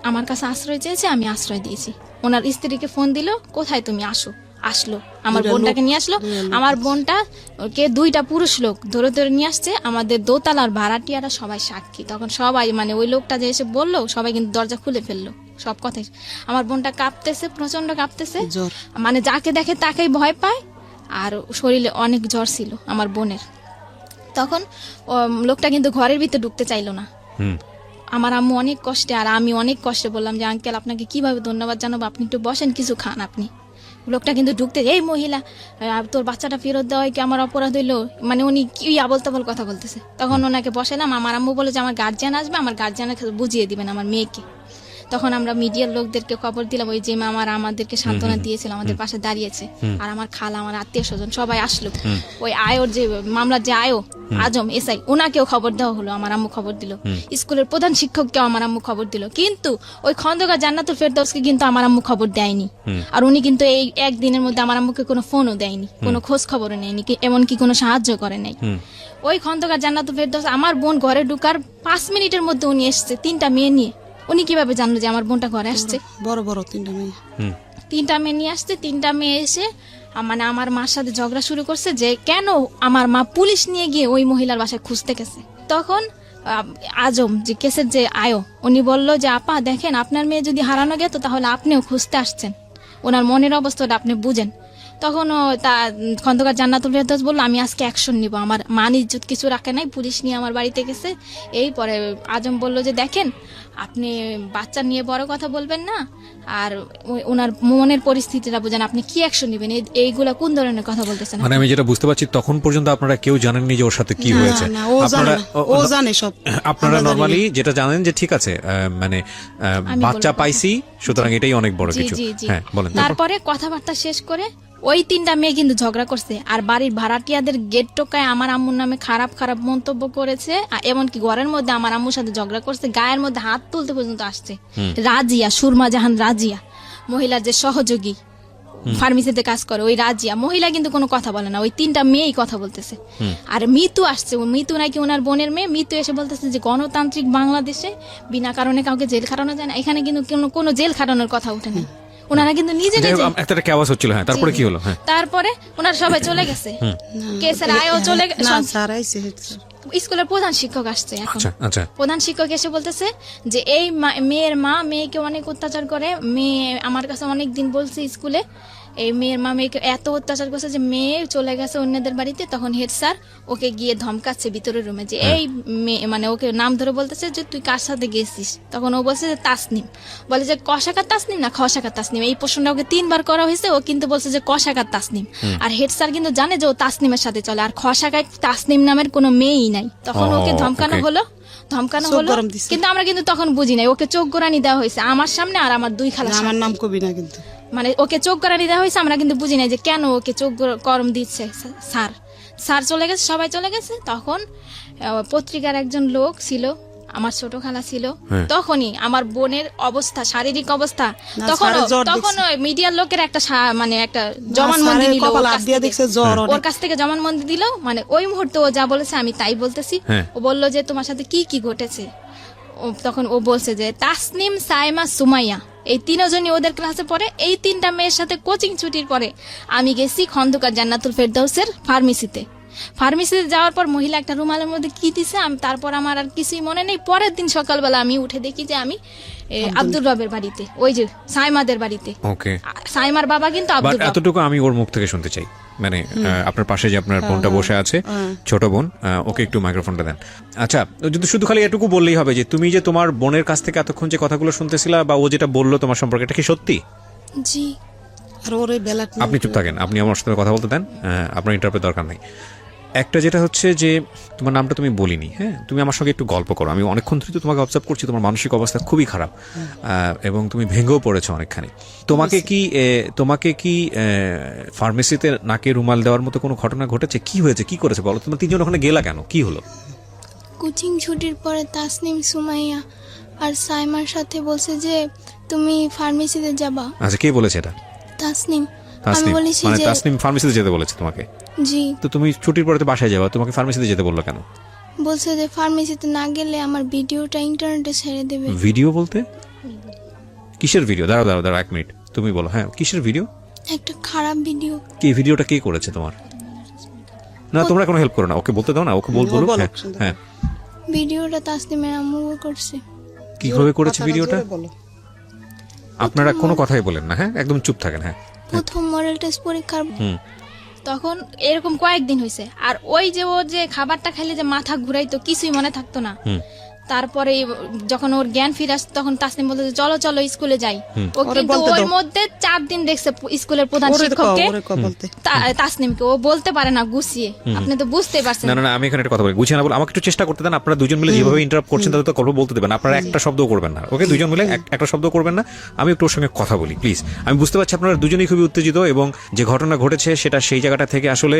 আমার কাছে আশ্রয় চেয়েছে, আমি আশ্রয় দিয়েছি। ওনার স্ত্রীকে ফোন দিল, কোথায় তুমি? আসলো আমার বোনটাকে নিয়ে আসলো। আমার বোনটা কে 2টা পুরুষ লোক ধরে ধরে নিয়ে আসছে, আমাদের দোতলার ভাড়াটিয়ারা সবাই সাক্ষী। তখন সবাই মানে ওই লোকটা যে এসে বললো, সবাই কিন্তু দরজা খুলে ফেললো, সব কথাই। আমার বোনটা কাঁপতেছে, প্রচন্ড কাঁপতেছে, মানে যাকে দেখে তাকেই ভয় পায়, আর শরীরে অনেক জ্বর ছিল আমার বোনের। তখন লোকটা কিন্তু ঘরের ভিতরে ঢুকতে চাইলো না। আমার আম্মু অনেক কষ্টে আর আমি অনেক কষ্টে বললাম যে আঙ্কেল আপনাকে কিভাবে ধন্যবাদ জানাবো, আপনি একটু বসেন, কিছু খান আপনি। লোকটা কিন্তু ঢুকতে, এই মহিলা তোর বাচ্চাটা ফেরত দেওয়াই কি আমার অপরাধ হইলো, মানে উনি কি আবল তাবল কথা বলতেছে। তখন ওনাকে বসালাম, আমার আম্মু বলে যে আমার গার্জিয়ান আসবে, আমার গার্জিয়ানকে বুঝিয়ে দিবেন আমার মেয়েকে। তখন আমরা মিডিয়ার লোকদেরকে খবর দিলাম, ওই যে আমাদেরকে সান্ত্বনা দিয়েছিল, আমাদের পাশে দাঁড়িয়েছে, আর আমার খালা, আমার আত্মীয় স্বজন সবাই আসলো। ওই আয়োর যে মামলার যে আয়ো আজম এসআই, ওনাকেও খবর দেওয়া হলো, আমার আম্মু খবর দিল। স্কুলের প্রধান শিক্ষককেও আমার আম্মু খবর দিল, কিন্তু ওই খন্দকার জান্নাতুল ফেরদৌসকে কিন্তু আমার আম্মু খবর দেয়নি। আর উনি কিন্তু এই একদিনের মধ্যে আমার আম্মুকে কোনো ফোনও দেয়নি, কোনো খোঁজ খবরও নেয়নি, এমনকি কোনো সাহায্য করে নাই। ওই খন্দকার জান্নাতুল ফেরদৌস আমার বোন ঘরে ঢুকার 5 মিনিটের মধ্যে উনি এসছে 3টা মেয়ে নিয়ে। উনি কিভাবে জানলো যে আমার বোনটা ঘরে আসছে? বড় বড় 3টা মেয়ে, 3টা মেয়ে নিয়ে আসছে। 3টা মেয়ে এসে মানে আমার মার সাথে ঝগড়া শুরু করছে যে কেন আমার মা পুলিশ নিয়ে গিয়ে ওই মহিলার বাসায় খুঁজতে গেছে। তখন আজম যে কেসের যে আয়ো, উনি বলল যে আপা দেখেন, আপনার মেয়ে যদি হারানো গেত তাহলে আপনিও খুঁজতে আসছেন, ওনার মনের অবস্থাটা আপনি বুঝেন। তখন খন্দকার জান্নাতুল ফেরদৌস বললো আমি আজকে অ্যাকশন নিব, আমার মান ইজ্জত কিছু রাখে নাই, পুলিশ নিয়ে আমার বাড়িতে গেছে। এই পরে আজম বলল যে দেখেন, আপনি বাচ্চা নিয়ে বড় কথা বলবেন না, আর ওনার মনের পরিস্থিতিটা বুঝেন, আপনি কি অ্যাকশন নেবেন, এইগুলা কোন ধরনের কথা বলতেছেন? মানে আমি যেটা বুঝতে পারছি, তখন পর্যন্ত আপনারা কেউ জানেননি যে ওর সাথে কি হয়েছে। ও জানে সব। আপনারা নরমালি যেটা জানেন যে ঠিক আছে, মানে বাচ্চা পাইছি, সুতরাং এটাই অনেক বড় কিছু। হ্যাঁ বলেন। তারপরে কথাবার্তা শেষ করে ওই 3টা মেয়ে কিন্তু ঝগড়া করছে, আর বাড়ির ভাড়াটিয়াদের গেট টোকায় আমার আম্মুর নামে খারাপ খারাপ মন্তব্য করেছে, এমনকি ঘরের মধ্যে আমার আম্মুর সাথে ঝগড়া করছে, গায়ের মধ্যে হাত তুলতে পর্যন্ত আসছে। রাজিয়া, সুরমা জাহান রাজিয়া, মহিলার যে সহযোগী ফার্মেসিতে কাজ করে, ওই রাজিয়া মহিলা কিন্তু কোনো কথা বলে না, ওই 3টা মেয়েই কথা বলতেছে। আর মিতু আসছে, মিতু নাকি ওনার বোনের মেয়ে। মিতু এসে বলতেছে যে গণতান্ত্রিক বাংলাদেশে বিনা কারণে কাউকে জেল খাটানো যায় না, এখানে কিন্তু কোনো জেল খাটানোর কথা উঠে না। ওনারা কিন্তু নিজে নিজে একটা আওয়াজ হচ্ছিল। হ্যাঁ, তারপরে কি হলো? হ্যাঁ, তারপরে ওনারা সবাই চলে গেছে, কেসের আয়ও চলে গেছে। স্কুলের প্রধান শিক্ষক আসছে এখন। প্রধান শিক্ষক এসে বলতেছে যে এই মেয়ের মা মেয়েকে অনেক অত্যাচার করে, মেয়ে আমার কাছে অনেক দিন বলছে স্কুলে, এই মেয়ের মা মেয়েকে এত অত্যাচার করছে যে মেয়ে চলে গেছে অন্যদের বাড়িতে। তখন হেড স্যার ওকে গিয়ে ধমকাচ্ছে ভিতরের রুমে, যে এই মেয়ে, মানে ওকে নাম ধরে বলতেছে যে তুই কার সাথে গেছিস। তখন ও বলছে যে তাসনিম, বলে যে কশাকার তাসনিম না খশাকার তাসনিম। এই প্রশ্নটা ওকে 3বার করা হয়েছে, ও কিন্তু বলছে যে কশাকার তাসনিম। আর হেড স্যার কিন্তু জানে যে ও তাসনিমের সাথে চলে, আর খশাকার তাসনিম নামের কোনো মেয়েই নাই। তখন ওকে ধমকানো হলো, কিন্তু আমরা কিন্তু তখন বুঝি নাই, ওকে চোখ গোড়ানি দেওয়া হয়েছে আমার সামনে, আর আমার 2 খালা, আমার নাম কবি না, কিন্তু মানে ওকে চোখ গড়ানি দেওয়া হয়েছে, আমরা কিন্তু বুঝি নাই যে কেন ওকে চোখ গরম দিচ্ছে। স্যার চলে গেছে, সবাই চলে গেছে। তখন পত্রিকার একজন লোক ছিল, আমার ছোট খালা ছিল। তখনই আমার বোনের অবস্থা, শারীরিক অবস্থা, তখন মিডিয়ার লোকের একটা মানে একটা জবানবন্দি নিল, ওর কাছ থেকে জবানবন্দি দিল। মানে ওই মুহূর্তে ও যা বলেছে আমি তাই বলতেছি। ও বললো যে তোমার সাথে কি কি ঘটেছে। তখন ও বলছে যে তাসনিম, সাইমা, সুমাইয়া, এই 3জনই ওদের ক্লাসে পড়ে। এই 3টা মেয়ের সাথে কোচিং ছুটির পরে আমি গেছি খন্দকার জান্নাতুল ফেরদৌসের ফার্মেসিতে যাওয়ার পর মহিলা একটা রুমালের মধ্যে কি দিছে, আমি তারপর আমার আর কিছুই মনে নেই। পরের দিন সকালবেলা আমি উঠে দেখি যে আমি আব্দুর রবের বাড়িতে, ওই যে সাইমাদের বাড়িতে। সাইমার বাবা কিন্তু আব্দুর রব। এতটুকু আমি ওর মুখ থেকে শুনতে চাই, মানে আপনার পাশে যে আপনার বোনটা বসে আছে, ছোট বোন, ওকে একটু মাইক্রোফোনটা দেন। আচ্ছা, যদি শুধু খালি এটুকু বললেই হবে যে তুমি যে তোমার বোনের কাছ থেকে এতক্ষণ যে কথাগুলো শুনতেছিলা, বা ও যেটা বললো তোমার সম্পর্কে, এটা কি সত্যি? জি। আর ওরে বেলা আপনি চুপ থাকেন, আপনি আমার সাথে কথা বলতে দেন, আপনার ইন্টারপ্রেট দরকার নাই। একটা যেটা হচ্ছে যে তোমার নামটা তুমি বলিনি, হ্যাঁ, তুমি আমার সঙ্গে একটু গল্প করো। আমি অনেকক্ষণ ধরে তোমাকে অবজার্ভ করছি, তোমার মানসিক অবস্থা খুবই খারাপ, এবং তুমি ভেঙেও পড়েছো অনেকখানি। তোমাকে কি ফার্মেসিতে নাকে রুমাল দেওয়ার মতো কোনো ঘটনা ঘটেছে? কি হয়েছে, কি করেছে বলো? তোমার 3জন ওখানে গেলা কেন, কি হলো? কোচিং ছুটির পরে তাসনিম, সুমাইয়া আর সাইমার সাথে বলছে যে তুমি ফার্মেসিতে যাবা। আচ্ছা, কে বলেছে এটা? তাসনিম। আমি বলেছি যে তাসনিম ফার্মেসিতে যেতে বলেছে তোমাকে? জি। তো তুমি ছুটির পরে তো বাসায় যাবা, তোমাকে ফার্মেসিতে যেতে বললো কেন? বলছে যে ফার্মেসিতে না গেলে আমার ভিডিওটা ইন্টারনেটে ছেড়ে দেবে। ভিডিও বলতে কিসের ভিডিও? দাঁড়াও 1 মিনিট, তুমি বলো। হ্যাঁ, কিসের ভিডিও? একটা খারাপ ভিডিও। কি ভিডিওটা কে করেছে তোমার? না, তোমরা কোনো হেল্প করো না, ওকে বলতে দাও না, ওকে বলো। হ্যাঁ, ভিডিওটা তাসনিমের আম্মু করছে। কিভাবে করেছে ভিডিওটা? আপনারা কোনো কথাই বলেন না, হ্যাঁ, একদম চুপ থাকেন। হ্যাঁ, প্রথম মডেল টেস্ট পরীক্ষার তখন এরকম কয়েকদিন হয়েছে। আর ওই যে ও যে খাবারটা খাইলে যে মাথা ঘুরাইতো, কিছুই মনে থাকতো না। তারপরে যখন ওর জ্ঞান ফিরে আসছে তখন তাসনিম বলতে চলো চলো স্কুলে যাই। ও কিন্তু ওর মধ্যে 4 দিন দেখছে স্কুলের প্রধান শিক্ষককে, তাসনিমকে ও বলতে পারে না গুছিয়ে। আপনি তো বুঝতে পারছেন। না আমি এখানে একটা কথা বলি, গুছিয়ে না বলে আমাকে একটু চেষ্টা করতে দেন। আপনারা দুজন মিলে যেভাবে ইন্টারাপ্ট করছেন তাতে তো গল্প বলতে দেবেন, আপনারা একটা শব্দ করবেন না, ওকে? দুজন মিলে একটা শব্দ করবেন না, আমি একটু ওর সঙ্গে কথা বলি প্লিজ। আমি বুঝতে পারছি আপনারা দুজনেই খুবই উত্তেজিত, এবং যে ঘটনা ঘটেছে সেটা সেই জায়গাটা থেকে আসলে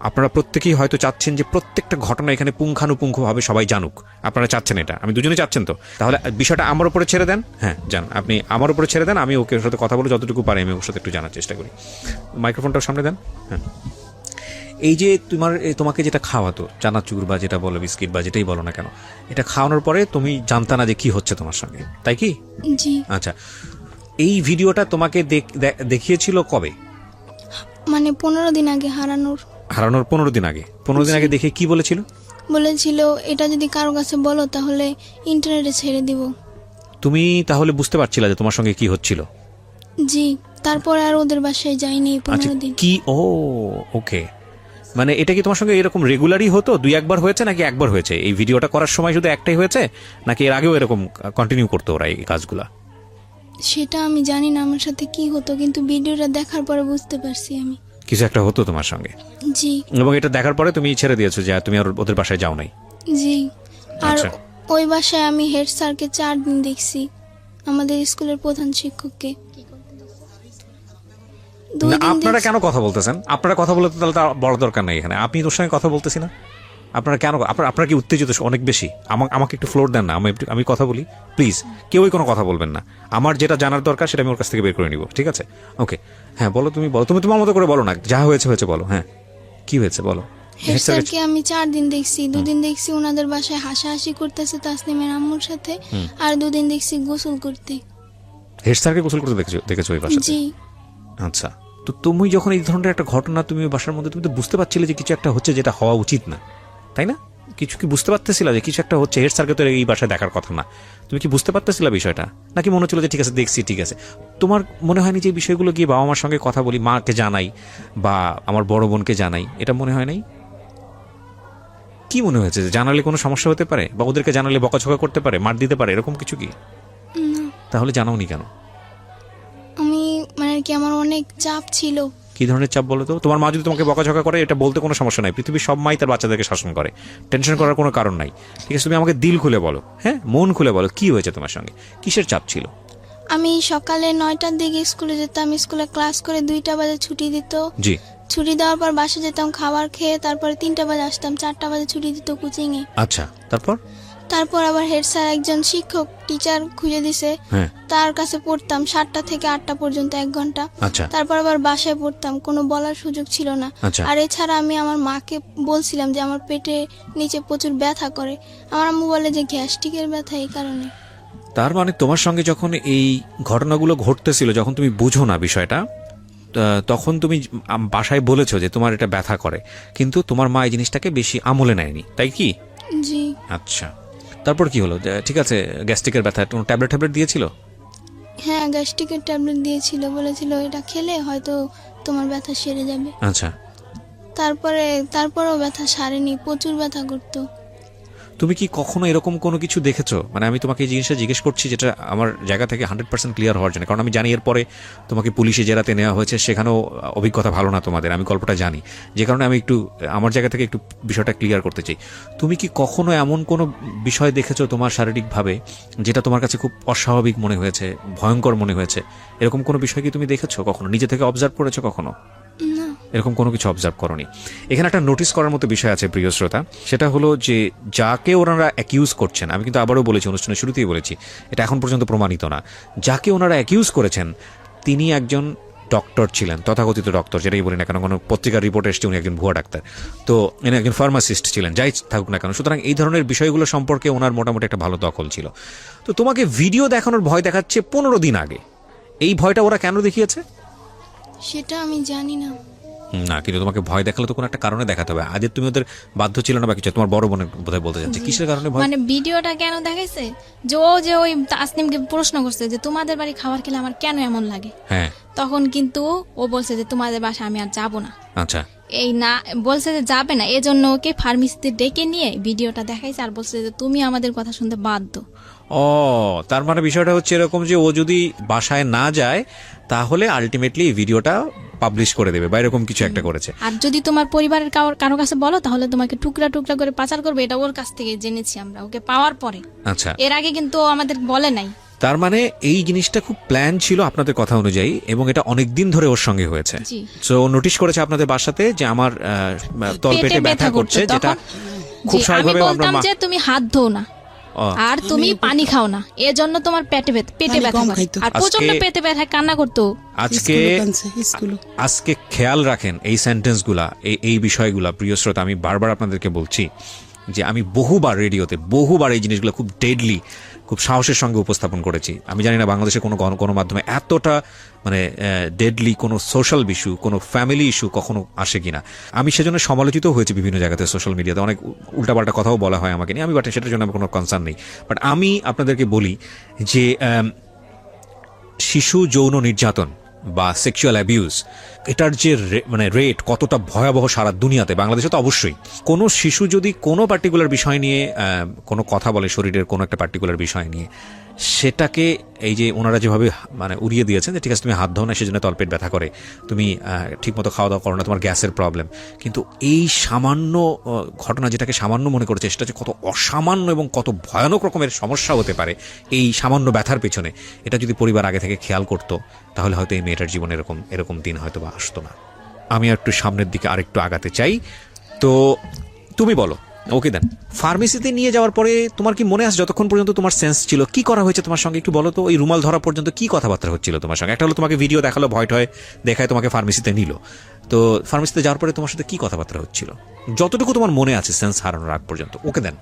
আপনারা প্রত্যেকেই হয়তো চাচ্ছেন যে প্রত্যেকটা ঘটনা এখানে পুঙ্খানুপুঙ্খভাবে সবাই জানুক। আপনারা চাচ্ছেন এটা, আমি দুজনেই চাচ্ছেন। তো তাহলে বিষয়টা আমার উপরে ছেড়ে দেন। হ্যাঁ যান, আপনি আমার উপরে ছেড়ে দেন, আমি ওকে ওর সাথে কথা বলে যতটুকু পারি আমি ওর সাথে একটু জানার চেষ্টা করি। মাইক্রোফোনটাও সামনে দেন। হ্যাঁ, এই যে তোমাকে যেটা খাওয়াতো, চানাচুর বা যেটা বলো বিস্কিট বা যেটাই বলো না কেন, এটা খাওয়ানোর পরে তুমি জানতা না যে কি হচ্ছে তোমার সঙ্গে, তাই কি? জি। আচ্ছা, এই ভিডিওটা তোমাকে দেখিয়েছিল কবে? মানে 15 দিন আগে। হারানোর 15 দিন আগে। 15 দিন আগে দেখে কি বলেছিল? বলেছিল এটা যদি কারো কাছে বলো তাহলে ইন্টারনেটে ছেড়ে দিব। তুমি তাহলে বুঝতে পারছিলা যে তোমার সঙ্গে কি হচ্ছিল? জি। তারপর আর ওদের বাসায় যাইনি 15 দিন। কি? ও ওকে, মানে এটা কি তোমার সঙ্গে এরকম রেগুলারই হতো? 2-1 বার হয়েছে নাকি একবার হয়েছে? এই ভিডিওটা করার সময় শুধু একটাই হয়েছে নাকি এর আগেও এরকম কন্টিনিউ করতো ওরা এই কাজগুলা? সেটা আমি জানি না আমার সাথে কি হতো, কিন্তু ভিডিওটা দেখার পরে বুঝতে পারছি আমি কিছু একটা হতো তোমার সঙ্গে। জি। এবং এটা দেখার পরে তুমি ছেড়ে দিয়েছো যে তুমি আর ওদের বাসায় যাও নাই? জি। আর আচ্ছা। ওই বাসায় আমি হেড স্যারকে 4 দিন দেখছি, আমাদের স্কুলের প্রধান শিক্ষককে। না, আপনারা কেন কথা বলতেছেন? আপনারা কথা বলতে তাহলে তার বড় দরকার নেই এখানে। আপনি তোর সঙ্গে কথা বলতেছি না, আপনারা কেন? আপনারা কি উত্তেজিত অনেক বেশি? আমাকে একটু ফ্লোর দেন না, আমি কথা বলি প্লিজ। কেউই কোনো কথা বলবেন না, আমার যেটা জানার দরকার সেটা আমি ওর কাছ থেকে বের করে নিব, ঠিক আছে? ওকে, হ্যাঁ বলো, তুমি বলো, তুমি তোমার মতো করে বলো না, যা হয়েছে হয়েছে বলো। হ্যাঁ, কি হয়েছে বলো। হেড স্যারকে আমি 4 দিন দেখছি। 2 দিন দেখছি ওনাদের বাসায় হাসাহাসি করতেছে তাসনিমের আম্মুর সাথে, আর 2 দিন দেখছি গোসল করতে। হেড স্যারকে গোসল করতে দেখেছো ওই বাসাতে? জি। আচ্ছা, তো তুমি যখন এই ধরনের একটা ঘটনা তুমি বাসার মধ্যে, তুমি তো বুঝতে পারছিলে যে কিছু একটা হচ্ছে যেটা হওয়া উচিত না, তাই না? কিছু কি বুঝতে পারতেছিলা যে কিছু একটা হচ্ছে? হেড স্যারকে তো এই বাসায় দেখার কথা না, তুমি কি বুঝতে পারতেছিলা বিষয়টা? নাকি মনে হচ্ছিল যে ঠিক আছে দেখছি, ঠিক আছে? তোমার মনে হয়নি যে বিষয়গুলো গিয়ে বাবা মার সঙ্গে কথা বলি, মাকে জানাই বা আমার বড় বোনকে জানাই, এটা মনে হয় নাই? কি মনে হয়েছে যে জানালে কোনো সমস্যা হতে পারে বা ওদেরকে জানালে বকাঝকা করতে পারে, মার দিতে পারে, এরকম কিছু কি? তাহলে জানাওনি কেন? আমি মানে কি আমার অনেক চাপ ছিল। কি ধরনের চাপ বলো তো? তোমার মা যদি তোমাকে বকাঝকা করে এটা বলতে কোনো সমস্যা নাই, পৃথিবীর সব মাই তার বাচ্চাদেরকে শাসন করে, টেনশন করার কোনো কারণ নাই, ঠিক আছে? তুমি আমাকে দিল খুলে বলো, হ্যাঁ মন খুলে বলো, কি হয়েছে তোমার সঙ্গে, কিসের চাপ ছিল? আমি সকালে 9টার দিকে স্কুলে যেতাম, স্কুলে ক্লাস করে 2টা বাজে ছুটি দিত। জি। ছুটি দেওয়ার পর বাসা যেতাম খাবার খেয়ে, তারপরে 3টা বাজে আসতাম, 4টা বাজে ছুটি দিত কোচিং এ। আচ্ছা, তারপর আবার হেড স্যার একজন শিক্ষক টিচার খুঁজে দিছে, তার কাছে পড়তাম 7টা থেকে 8টা পর্যন্ত 1 ঘন্টা। আচ্ছা। তারপর আবার বাসায় পড়তাম, কোনো বলার সুযোগ ছিল না। আর এছাড়া আমি আমার মাকে বলছিলাম যে আমার পেটে নিচে প্রচুর ব্যথা করে, আমার আম্মু বলে যে গ্যাস্ট্রিকের ব্যথা, এই কারণে। তার মানে তোমার সঙ্গে যখন এই ঘটনাগুলো ঘটতেছিল, যখন তুমি বুঝো না বিষয়টা, তখন তুমি বাসায় বলেছো যে তোমার এটা ব্যথা করে, কিন্তু তোমার মা এই জিনিসটাকে বেশি আমলে নেয়নি, তাই কি? জি। আচ্ছা, তারপর কি হলো? ঠিক আছে, গ্যাস্ট্রিকের ব্যথা, কোনো ট্যাবলেট দিয়েছিল? হ্যাঁ, গ্যাস্ট্রিকের ট্যাবলেট দিয়েছিল, বলেছিল এটা খেলে হয়তো তোমার ব্যথা সেরে যাবে। আচ্ছা। তারপরেও ব্যথা সারেনি, প্রচুর ব্যথা করতো। তুমি কি কখনো এরকম কোনো কিছু দেখেছো? মানে আমি তোমাকে এই জিনিসটা জিজ্ঞেস করছি যেটা আমার জায়গা থেকে 100% ক্লিয়ার হওয়ার জন্য, কারণ আমি জানি এরপরে তোমাকে পুলিশে জেরাতে নেওয়া হয়েছে, সেখানেও অভিজ্ঞতা ভালো না তোমাদের, আমি গল্পটা জানি, যে কারণে আমি একটু আমার জায়গা থেকে একটু বিষয়টা ক্লিয়ার করতে চাই। তুমি কি কখনো এমন কোনো বিষয় দেখেছো তোমার শারীরিকভাবে যেটা তোমার কাছে খুব অস্বাভাবিক মনে হয়েছে, ভয়ঙ্কর মনে হয়েছে? এরকম কোনো বিষয় কি তুমি দেখেছো কখনো, নিজে থেকে অবজার্ভ করেছো কখনো? এরকম কোনো কিছু অবজার্ভ করনি। এখানে একটা নোটিস করার মতো বিষয় আছে প্রিয় শ্রোতা, সেটা হলো যে যাকে ওনারা অ্যাকিউজ করছেন, আমি কিন্তু আবারও বলেছি, অনুষ্ঠানের শুরুতেই বলেছি, এটা এখন পর্যন্ত প্রমাণিত না, যাকে ওনারা অ্যাকিউজ করেছেন তিনি একজন ডক্টর ছিলেন, তথাকথিত ডক্টর, যেটাই বলি না কেন, কোনো পত্রিকার রিপোর্ট এসছে উনি একজন ভুয়া ডাক্তার, তো ইনি একজন ফার্মাসিস্ট ছিলেন, যাই থাকুক না কেন। সুতরাং এই ধরনের বিষয়গুলো সম্পর্কে ওনার মোটামুটি একটা ভালো দখল ছিল। তো তোমাকে ভিডিও দেখানোর ভয় দেখাচ্ছে 15 দিন আগে, এই ভয়টা ওরা কেন দেখিয়েছে সেটা আমি জানি না। না, কিন্তু তোমাকে ভয় দেখালে তো কোনো একটা কারণে দেখাতে হবে। আজ তুমি ওদের বাধ্য ছিল না বা কিছু? তোমার বড় বোনের বোধহয় বলতে যাচ্ছে, কিসের কারণে ভয়? মানে ভিডিওটা কেন দেখাইছে যে ওই তাসনিমকে প্রশ্ন করছে যে তোমাদের বাড়ি খাবার খেলে আমার কেন এমন লাগে, হ্যাঁ, তখন কিন্তু ও বলছে যে তোমাদের বাসা আমি আর যাব না। আচ্ছা, এই না বলছে যে যাবে না, এজন্য ওকে ফার্মেসিতে ডেকে নিয়ে ভিডিওটা দেখাইছে আর বলছে যে তুমি আমাদের কথা শুনতে বাধ্য। ও তার মানে বিষয়টা হচ্ছে এরকম যে ও যদি বাসায় না যায় তাহলে আলটিমেটলি এই ভিডিওটা পাবলিশ করে দেবে বা এরকম কিছু একটা করেছে। আর যদি তোমার পরিবারের কারো কাছে বলো তাহলে তোমাকে টুকরা টুকরা করে পাচার করবে, এটা ওর কাছ থেকে জেনেছি আমরা ওকে পাওয়ার পরে। আচ্ছা, এর আগে কিন্তু ও আমাদের বলে নাই। তার মানে এই জিনিসটা খুব প্ল্যান ছিল আপনাদের কথা অনুযায়ী এবং এটা অনেক দিন ধরে ওর সঙ্গে হয়েছে। সো নোটিশ করেছে আপনাদের বাসাতে যে আমার তলপেটে ব্যথা করছে, যেটা খুব স্বাভাবিকভাবে আমরা যে তুমি হাত ধো না আর তুমি পানি খাও না, এজন্য তোমার পেটে ব্যথা করে আর প্রচন্ড পেটে ব্যথা কান্না করতো। আজকে খেয়াল রাখেন এই সেন্টেন্সগুলা, এই বিষয়গুলা প্রিয় শ্রোতা, আমি বারবার আপনাদেরকে বলছি যে আমি বহুবার রেডিওতে বহুবার এই জিনিসগুলো খুব ডেডলি, খুব সাহসের সঙ্গে উপস্থাপন করেছি। আমি জানি না বাংলাদেশের কোনো গণমাধ্যমে এতটা মানে ডেডলি কোনো সোশ্যাল ইস্যু, কোনো ফ্যামিলি ইস্যু কখনো আসে কিনা। আমি সেজন্য সমালোচিত হয়েছি বিভিন্ন জায়গাতে, সোশ্যাল মিডিয়াতে অনেক উল্টাপাল্টা কথাও বলা হয় আমাকে নিয়ে, আমি বাট সেটার জন্য আমার কোনো কনসার্ন নেই। বাট আমি আপনাদেরকে বলি যে শিশু যৌন নির্যাতন বা সেক্সুয়াল অ্যাবিউজ, এটার যে মানে রেট কতটা ভয়াবহ সারা দুনিয়াতে, বাংলাদেশে তো অবশ্যই। কোনো শিশু যদি কোনো পার্টিকুলার বিষয় নিয়ে কোনো কথা বলে, শরীরের কোনো একটা পার্টিকুলার বিষয় নিয়ে, সেটাকে এই যে ওনারা যেভাবে মানে উড়িয়ে দিয়েছেন যে ঠিক আছে তুমি হাত ধো না সেজন্য তলপেট ব্যথা করে, তুমি ঠিকমতো খাওয়া দাওয়া করো না, তোমার গ্যাসের প্রবলেম, কিন্তু এই সামান্য ঘটনা যেটাকে সামান্য মনে করেছে সেটা যে কত অসামান্য এবং কত ভয়ানক রকমের সমস্যা হতে পারে এই সামান্য ব্যথার পেছনে, এটা যদি পরিবার আগে থেকে খেয়াল করতো তাহলে হয়তো এই মেয়েটার জীবনে এরকম দিন হয়তো বা আসতো না। আমি একটু সামনের দিকে আরেকটু আগাতে চাই। তো তুমি বলো, ওকে দেন, ফার্মেসিতে নিয়ে যাওয়ার পরে তোমার কি মনে আছে যতক্ষণ পর্যন্ত তোমার সেন্স ছিল কি করা হয়েছে তোমার সঙ্গে একটু বলো তো? ওই রুমাল ধরা পর্যন্ত কি কথাবার্তা হচ্ছিল তোমার সঙ্গে? একটা হলো তোমাকে ভিডিও দেখালো, ভয় টয় দেখায় তোমাকে ফার্মেসিতে নিল, তো ফার্মেসিতে যাওয়ার পরে তোমার সাথে কি কথাবার্তা হচ্ছিল যতটুকু তোমার মনে আছে সেন্স হারানোর আগ পর্যন্ত? ওকে দেন।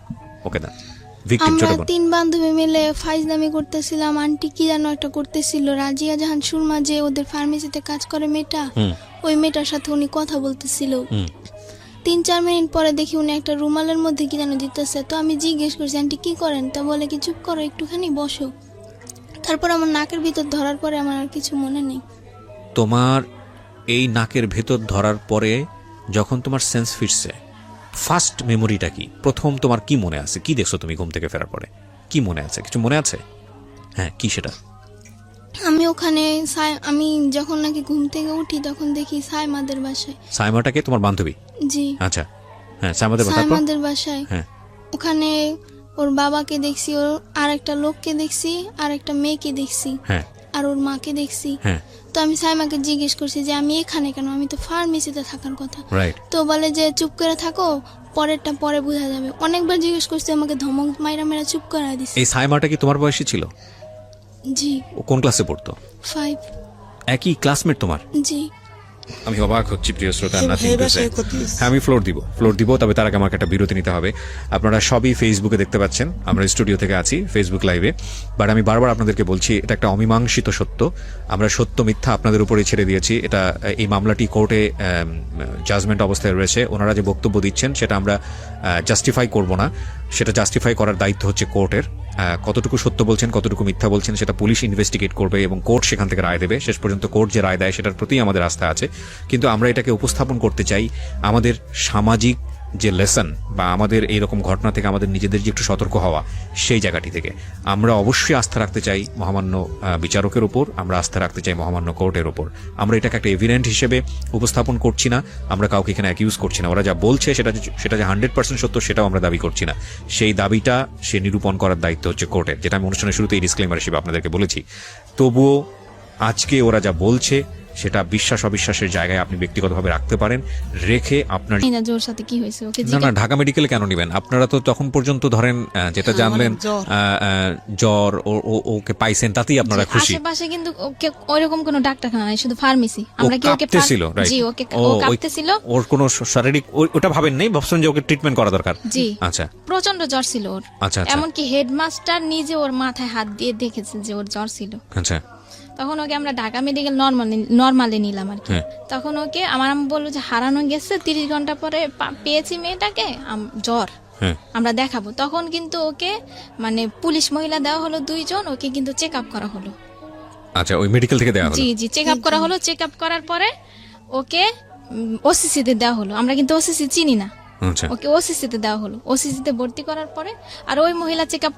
আমরা 3 বান্ধবী মিলে ফাইজলামি করতেছিলাম। আন্টি কি যেন একটা করতেছিল, রাজিয়া জাহান সুরমা যে ওদের ফার্মেসিতে কাজ করে মেয়েটা, ওই মেয়েটার সাথে উনি কথা বলতেছিল। 3-4 মিনিট পরে দেখি উনি একটা রুমালের মধ্যে কি যেন দিতেছে। তো আমি জিজ্ঞেস করছি আন্টি কি করেন, তা বলে কি চুপ করো একটুখানি বসো। তারপর আমার নাকের ভিতর ধরার পরে আমার আর কিছু মনে নেই। তোমার এই নাকের ভেতর ধরার পরে যখন তোমার সেন্স ফিরছে, ফার্স্ট মেমোরিটা কি? প্রথম তোমার কি মনে আছে? কি দেখছো তুমি ঘুম থেকে ফেরার পরে? কি মনে আছে? কিছু মনে আছে? হ্যাঁ, কি সেটা? আমি ওখানে আমি যখন নাকি ঘুম থেকে উঠি তখন দেখি সাইমাদের বাসায়। সাইমাটাকে তোমার বান্ধবী? জি। আচ্ছা, হ্যাঁ, সাইমাদের বাসায়। হ্যাঁ, ওখানে ওর বাবাকে দেখছি, ওর আর একটা লোককে দেখছি, আর একটা মেয়েকে দেখছি, হ্যাঁ, আর ওর মাকে দেখছি। হ্যাঁ। তো আমি সাইমাকে জিজ্ঞেস করছি যে আমি এখানে কেন, আমি তো ফার্মেসিতে থাকার কথা। রাইট। তো বলে যে চুপ করে থাকো, পরেরটা পরে বোঝা যাবে। অনেকবার জিজ্ঞেস করছি, আমাকে ধমক মাইরা চুপ করে দিছে। এই সাইমাটা কি তোমার বয়সী ছিল? জি। ও কোন ক্লাসে পড়তো? 5। একই ক্লাসমেট তোমার? জি। আমি অবাক হচ্ছি প্রিয় শ্রোতা, আমি ফ্লোর দিব, তবে তার আগে আমাকে একটা বিরতি নিতে হবে। আপনারা সবই ফেসবুকে দেখতে পাচ্ছেন, আমরা স্টুডিও থেকে আছি ফেসবুক লাইভে, বাট আমি বারবার আপনাদেরকে বলছি এটা একটা অমীমাংসিত সত্য। আমরা সত্য মিথ্যা আপনাদের উপরে ছেড়ে দিয়েছি। এটা এই মামলাটি কোর্টে জাজমেন্ট অবস্থায় রয়েছে। ওনারা যে বক্তব্য দিচ্ছেন সেটা আমরা জাস্টিফাই করব না, সেটা জাস্টিফাই করার দায়িত্ব হচ্ছে কোর্টের। কতটুকু সত্য বলছেন কতটুকু মিথ্যা বলছেন সেটা পুলিশ ইনভেস্টিগেট করবে এবং কোর্ট সেখান থেকে রায় দেবে। শেষ পর্যন্ত কোর্ট যে রায় দেয় সেটার প্রতি আমাদের আস্থা আছে, কিন্তু আমরা এটাকে উপস্থাপন করতে চাই আমাদের সামাজিক যে লেসন বা আমাদের এইরকম ঘটনা থেকে আমাদের নিজেদের যে একটু সতর্ক হওয়া, সেই জায়গাটি থেকে আমরা অবশ্যই আস্থা রাখতে চাই মহামান্য বিচারকের উপর, আমরা আস্থা রাখতে চাই মহামান্য কোর্টের উপর। আমরা এটাকে একটা এভিডেন্ট হিসেবে উপস্থাপন করছি না, আমরা কাউকে এখানে অ্যাকিউজ করছি না। ওরা যা বলছে সেটা যে 100% সত্য সেটাও আমরা দাবি করছি না। সেই দাবিটা সে নিরূপণ করার দায়িত্ব হচ্ছে কোর্টের, যেটা আমি অনুষ্ঠানের শুরুতেই ডিসক্লেমার হিসেবে আপনাদেরকে বলেছি। তবুও আজকে ওরা যা বলছে সেটা বিশ্বাস অবিশ্বাসের জায়গায় আপনি ব্যক্তিগতভাবে রাখতে পারেন, রেখে আপনার জোর সাথে কি হয়েছে ওকে না ঢাকা মেডিকেলে কেন নেবেন আপনারা? তো তখন পর্যন্ত ধরেন যেটা জানলেন জ্বর, ওকে পাইছেন, তাতেই আপনারা খুশি। আশেপাশে কিন্তু ওকে ওইরকম কোনো ডাক্তারখানা নাই, শুধু ফার্মেসি। আমরা কি ওকে কাঁপতেছিল? রাইট। জি, ওকে কাঁপতেছিল। ওর কোনো শারীরিক ওটা ভাবেন নাই, ভাবছেন যে ওকে ট্রিটমেন্ট করা দরকার? জি। আচ্ছা, প্রচন্ড জ্বর ছিল ওর। আচ্ছা, এমনকি হেডমাস্টার নিজে ওর মাথায় হাত দিয়ে দেখেছেন যে ওর জ্বর ছিল। আচ্ছা। তখন ওকে আমরা ঢাকা মেডিকেল নর্মালে নিলাম আর কি। তখন ওকে আমার আম্মু বললো যে হারানো গেছে, 30 ঘন্টা পরে পেয়েছি মেয়েটাকে, জ্বর, আমরা দেখাবো। তখন কিন্তু ওকে মানে পুলিশ মহিলা দেওয়া হলো 2 জন, ওকে কিন্তু চেক আপ করা হলো। আচ্ছা, ওই মেডিকেল থেকে দেওয়া হলো? জি, চেক আপ করা হলো। চেক আপ করার পরে ওকে ওসিসিতে দেওয়া হলো। আমরা কিন্তু ওসিসি চিনি না, আচ্ছা ওকে ওসিসিতে দেওয়া হলো। ওসিসিতে ভর্তি করার পরে আর ওই মহিলা চেক আপ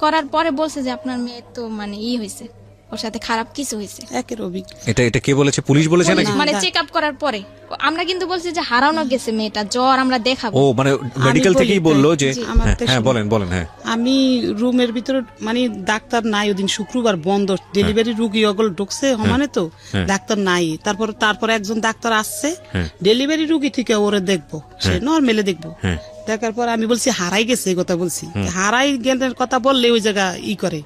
করার পরে বলছে যে আপনার মেয়ে তো মানে হয়েছে, ওর সাথে খারাপ কিছু হয়েছে। একের অভিজ্ঞ এটা কে বলেছে? পুলিশ বলেছে নাকি? মানে চেক আপ করার পরে আমরা কিন্তু বলছি যে হারানো গেছে মেয়েটা, জ্বর আমরা দেখাবো। ও মানে মেডিকেল বলি থেকেই তাই। বললো যে আমার হ্যাঁ, তো হ্যাঁ শুনুন। বলেন হ্যাঁ আমি রুমের ভিতরে মানে ডাক্তার নাই, ওদিন শুক্রবার বন্ধ, ডেলিভারি রুগী অগল ঢুকছে সমানে তো ডাক্তার নাই। তারপরে একজন ডাক্তার আসছে ডেলিভারি রুগী থেকে ওরে দেখবো, সে নর্মালি দেখবো। দেখার পর আমি বলছি হারাই গেছে, এই কথা বলছি। হারাই গেলের কথা বললে ওই জায়গা করে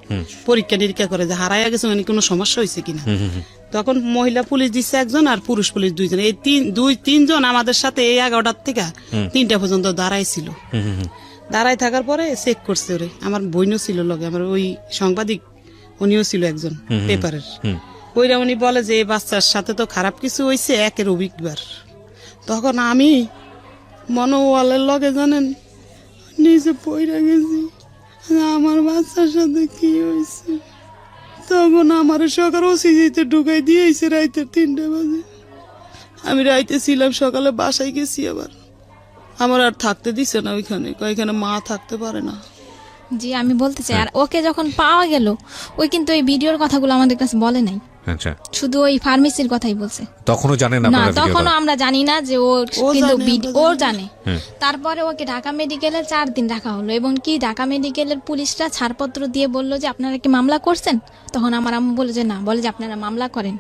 পরীক্ষা নিরীক্ষা করে যে হারাই গেছে মানে কোনো সমস্যা হয়েছে কিনা। তখন মহিলা পুলিশ দিচ্ছে একজন আর পুরুষ পুলিশ দুইজন, এই তিনজন আমাদের সাথে এই 11টার থেকে 3টা পর্যন্ত দাঁড়াইছিল। দাঁড়াই থাকার পরে চেক করছে ওরে, আমার বইনও ছিল লগে, আমার ওই সাংবাদিক উনিও ছিল একজন পেপারের। ওইরা উনি বলে যে এই বাচ্চার সাথে তো খারাপ কিছু হয়েছে, একের অভিজ্ঞবার। তখন আমি মনোওয়ালের লগে জানেন নিজে পইরা গেছি আমার বাচ্চার সাথে কি হয়েছে। তখন আমার সকাল ওসিজিতে ঢুকাই দিয়েছে রাইতে 3টা বাজে। আমি রাইতে ছিলাম, সকালে বাসায় গেছি। আবার আমার আর থাকতে দিছে না ওইখানে, এখানে মা থাকতে পারে না। জি আমি বলতে চাই, আর ওকে যখন পাওয়া গেল ওই কিন্তু এই ভিডিওর কথাগুলো আমাদের কাছে বলে নাই, আচ্ছা শুধু ওই ফার্মেসির কথাই বলছে। তখনও জানেন না, আপনারা তখনও আমরা জানি না যে ও কিন্তু ও জানে। হুম। তারপরে ওকে ঢাকা মেডিকেলে 4 দিন রাখা হলো, এবং কি ঢাকা মেডিকেলের পুলিশরা ছাড়পত্র দিয়ে বললো যে আপনারা কি মামলা করছেন? তখন আমার আম্মু বলে যে না, বলে যে আপনারা মামলা করেন,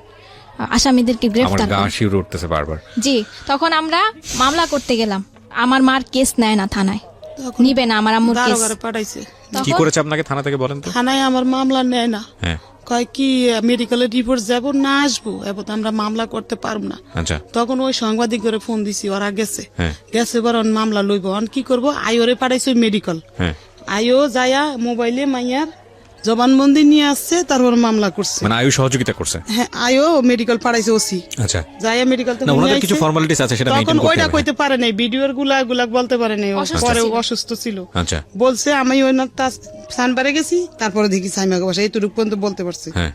আসামিদেরকে আমার গ্রেফতার গা করেন। শিউরে উঠতেছে বারবার। জি, তখন আমরা মামলা করতে গেলাম, আমার মার কেস নেয় না থানায়, তখন নিবে না আমার আম্মুর কেস। দারোগারে পাঠাইছে, কি করেছে আপনাকে থানা থেকে বলেন তো? থানায় আমার মামলা নেয় না, হ্যাঁ কয় কি মেডিকেলের রিপোর্ট যাব না আসবো, এবার আমরা মামলা করতে পারবো না। আচ্ছা তখন ওই সাংবাদিক করে ফোন দিছি, ওরা গেছে হ্যাঁ গেছে এবার মামলা লইব। কি করবো, আইওরে পাঠাইছে মেডিকেল, হ্যাঁ আইও যায়া মোবাইলে মাইয়ার জবানবন্দি নিয়ে আসছে, তারপর মামলা করছে। মানে আয়ু সহযোগিতা করছে? হ্যাঁ, আইও মেডিকেল পাঠাইছে ওসি, আচ্ছা যায়া মেডিকেল থেকে না, নিয়ে ওনাদের আইছে। কিছু ফর্মালিটিস আছে সেটা তখন মেইনটেইন করতে ওইটা হবে। কইতে পারে নাই, ভিডিওর গুলা বলতে পারে নাই, ও অসুস্থ পরে ছিল। অসুস্থ ছিল। আচ্ছা বলছে আমি ওই না সানবারে গেছি, তারপরে দেখি সাইমাকে বসে এইটুকু পর্যন্ত বলতে পারছি। হ্যাঁ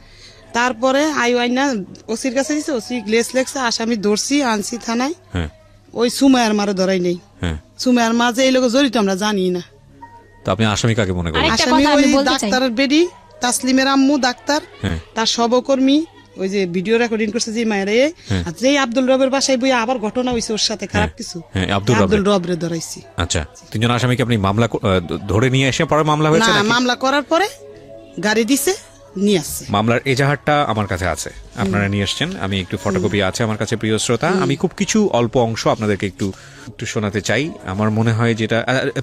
তারপরে আইনা ওসির কাছে দিছে, ওসি গ্লেস লেখছে, আসামি ধরছি আনছি থানায়। হ্যাঁ ওই সুমায়ার মারে ধরাই নেই, হ্যাঁ সুমায়ার মা যে এই লোক জড়িত আমরা জানি না। তো আপনি আসামি কাকে মনে করেন? আরেকটা আসামি কথা আমি ওই বলতে চাই। ডাক্তারের বেডি, তাসলিমের আম্মু ডাক্তার, হ্যাঁ তার সহকর্মী, ওই যে ভিডিও রেকর্ডিং করছে যে মায়ের, আর যেই আব্দুল রবের বাসায় বই আবার ঘটনা হয়েছে ওর সাথে খারাপ কিছু, হ্যাঁ, আব্দুল রবরে ধরাইছি। আচ্ছা, তিনজন আসামিকে আপনি মামলা ধরে নিয়ে এসে পরে মামলা হয়েছে না, নাকি? মামলা করার পরে গাড়ি দিছে, নিয়ে আসছে। মামলার এজাহারটা আমার কাছে আছে, আপনারা নিয়ে এসেছেন, আমি একটু ফটোকপি আছে আমার কাছে। প্রিয় শ্রোতা, আমি খুব কিছু অল্প অংশ আপনাদেরকে একটু শোনাতে চাই। আমার মনে হয় যেটা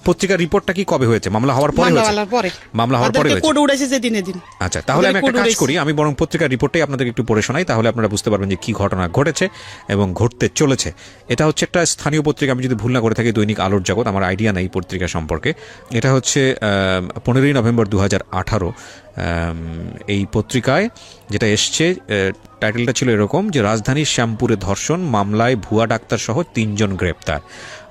পত্রিকার রিপোর্টটা কি কবে হয়েছে? মামলা হওয়ার পরে হয়েছে? মামলা হওয়ার পরে হয়েছে। কোর্ট উড়াইছে যে দিনে দিন। আচ্ছা, তাহলে আমি একটা কাজ করি, আমি বরং পত্রিকার রিপোর্টটাই আপনাদেরকে একটু পড়ে শোনাই, তাহলে আপনারা বুঝতে পারবেন যে কি ঘটনা ঘটেছে এবং ঘটতে চলেছে। এটা হচ্ছে একটা স্থানীয় পত্রিকা, আমি যদি ভুল না করে থাকি দৈনিক আলোর জগৎ, আমার আইডিয়া নেই পত্রিকা সম্পর্কে। এটা হচ্ছে 15ই নভেম্বর 2018 এই পত্রিকায় যেটা এসছে, টাইটেলটা ছিল এরকম যে রাজধানীর শ্যামপুরে ধর্ষণ মামলায় ভুয়া ডাক্তার সহ 3 জন গ্রেপ্তার।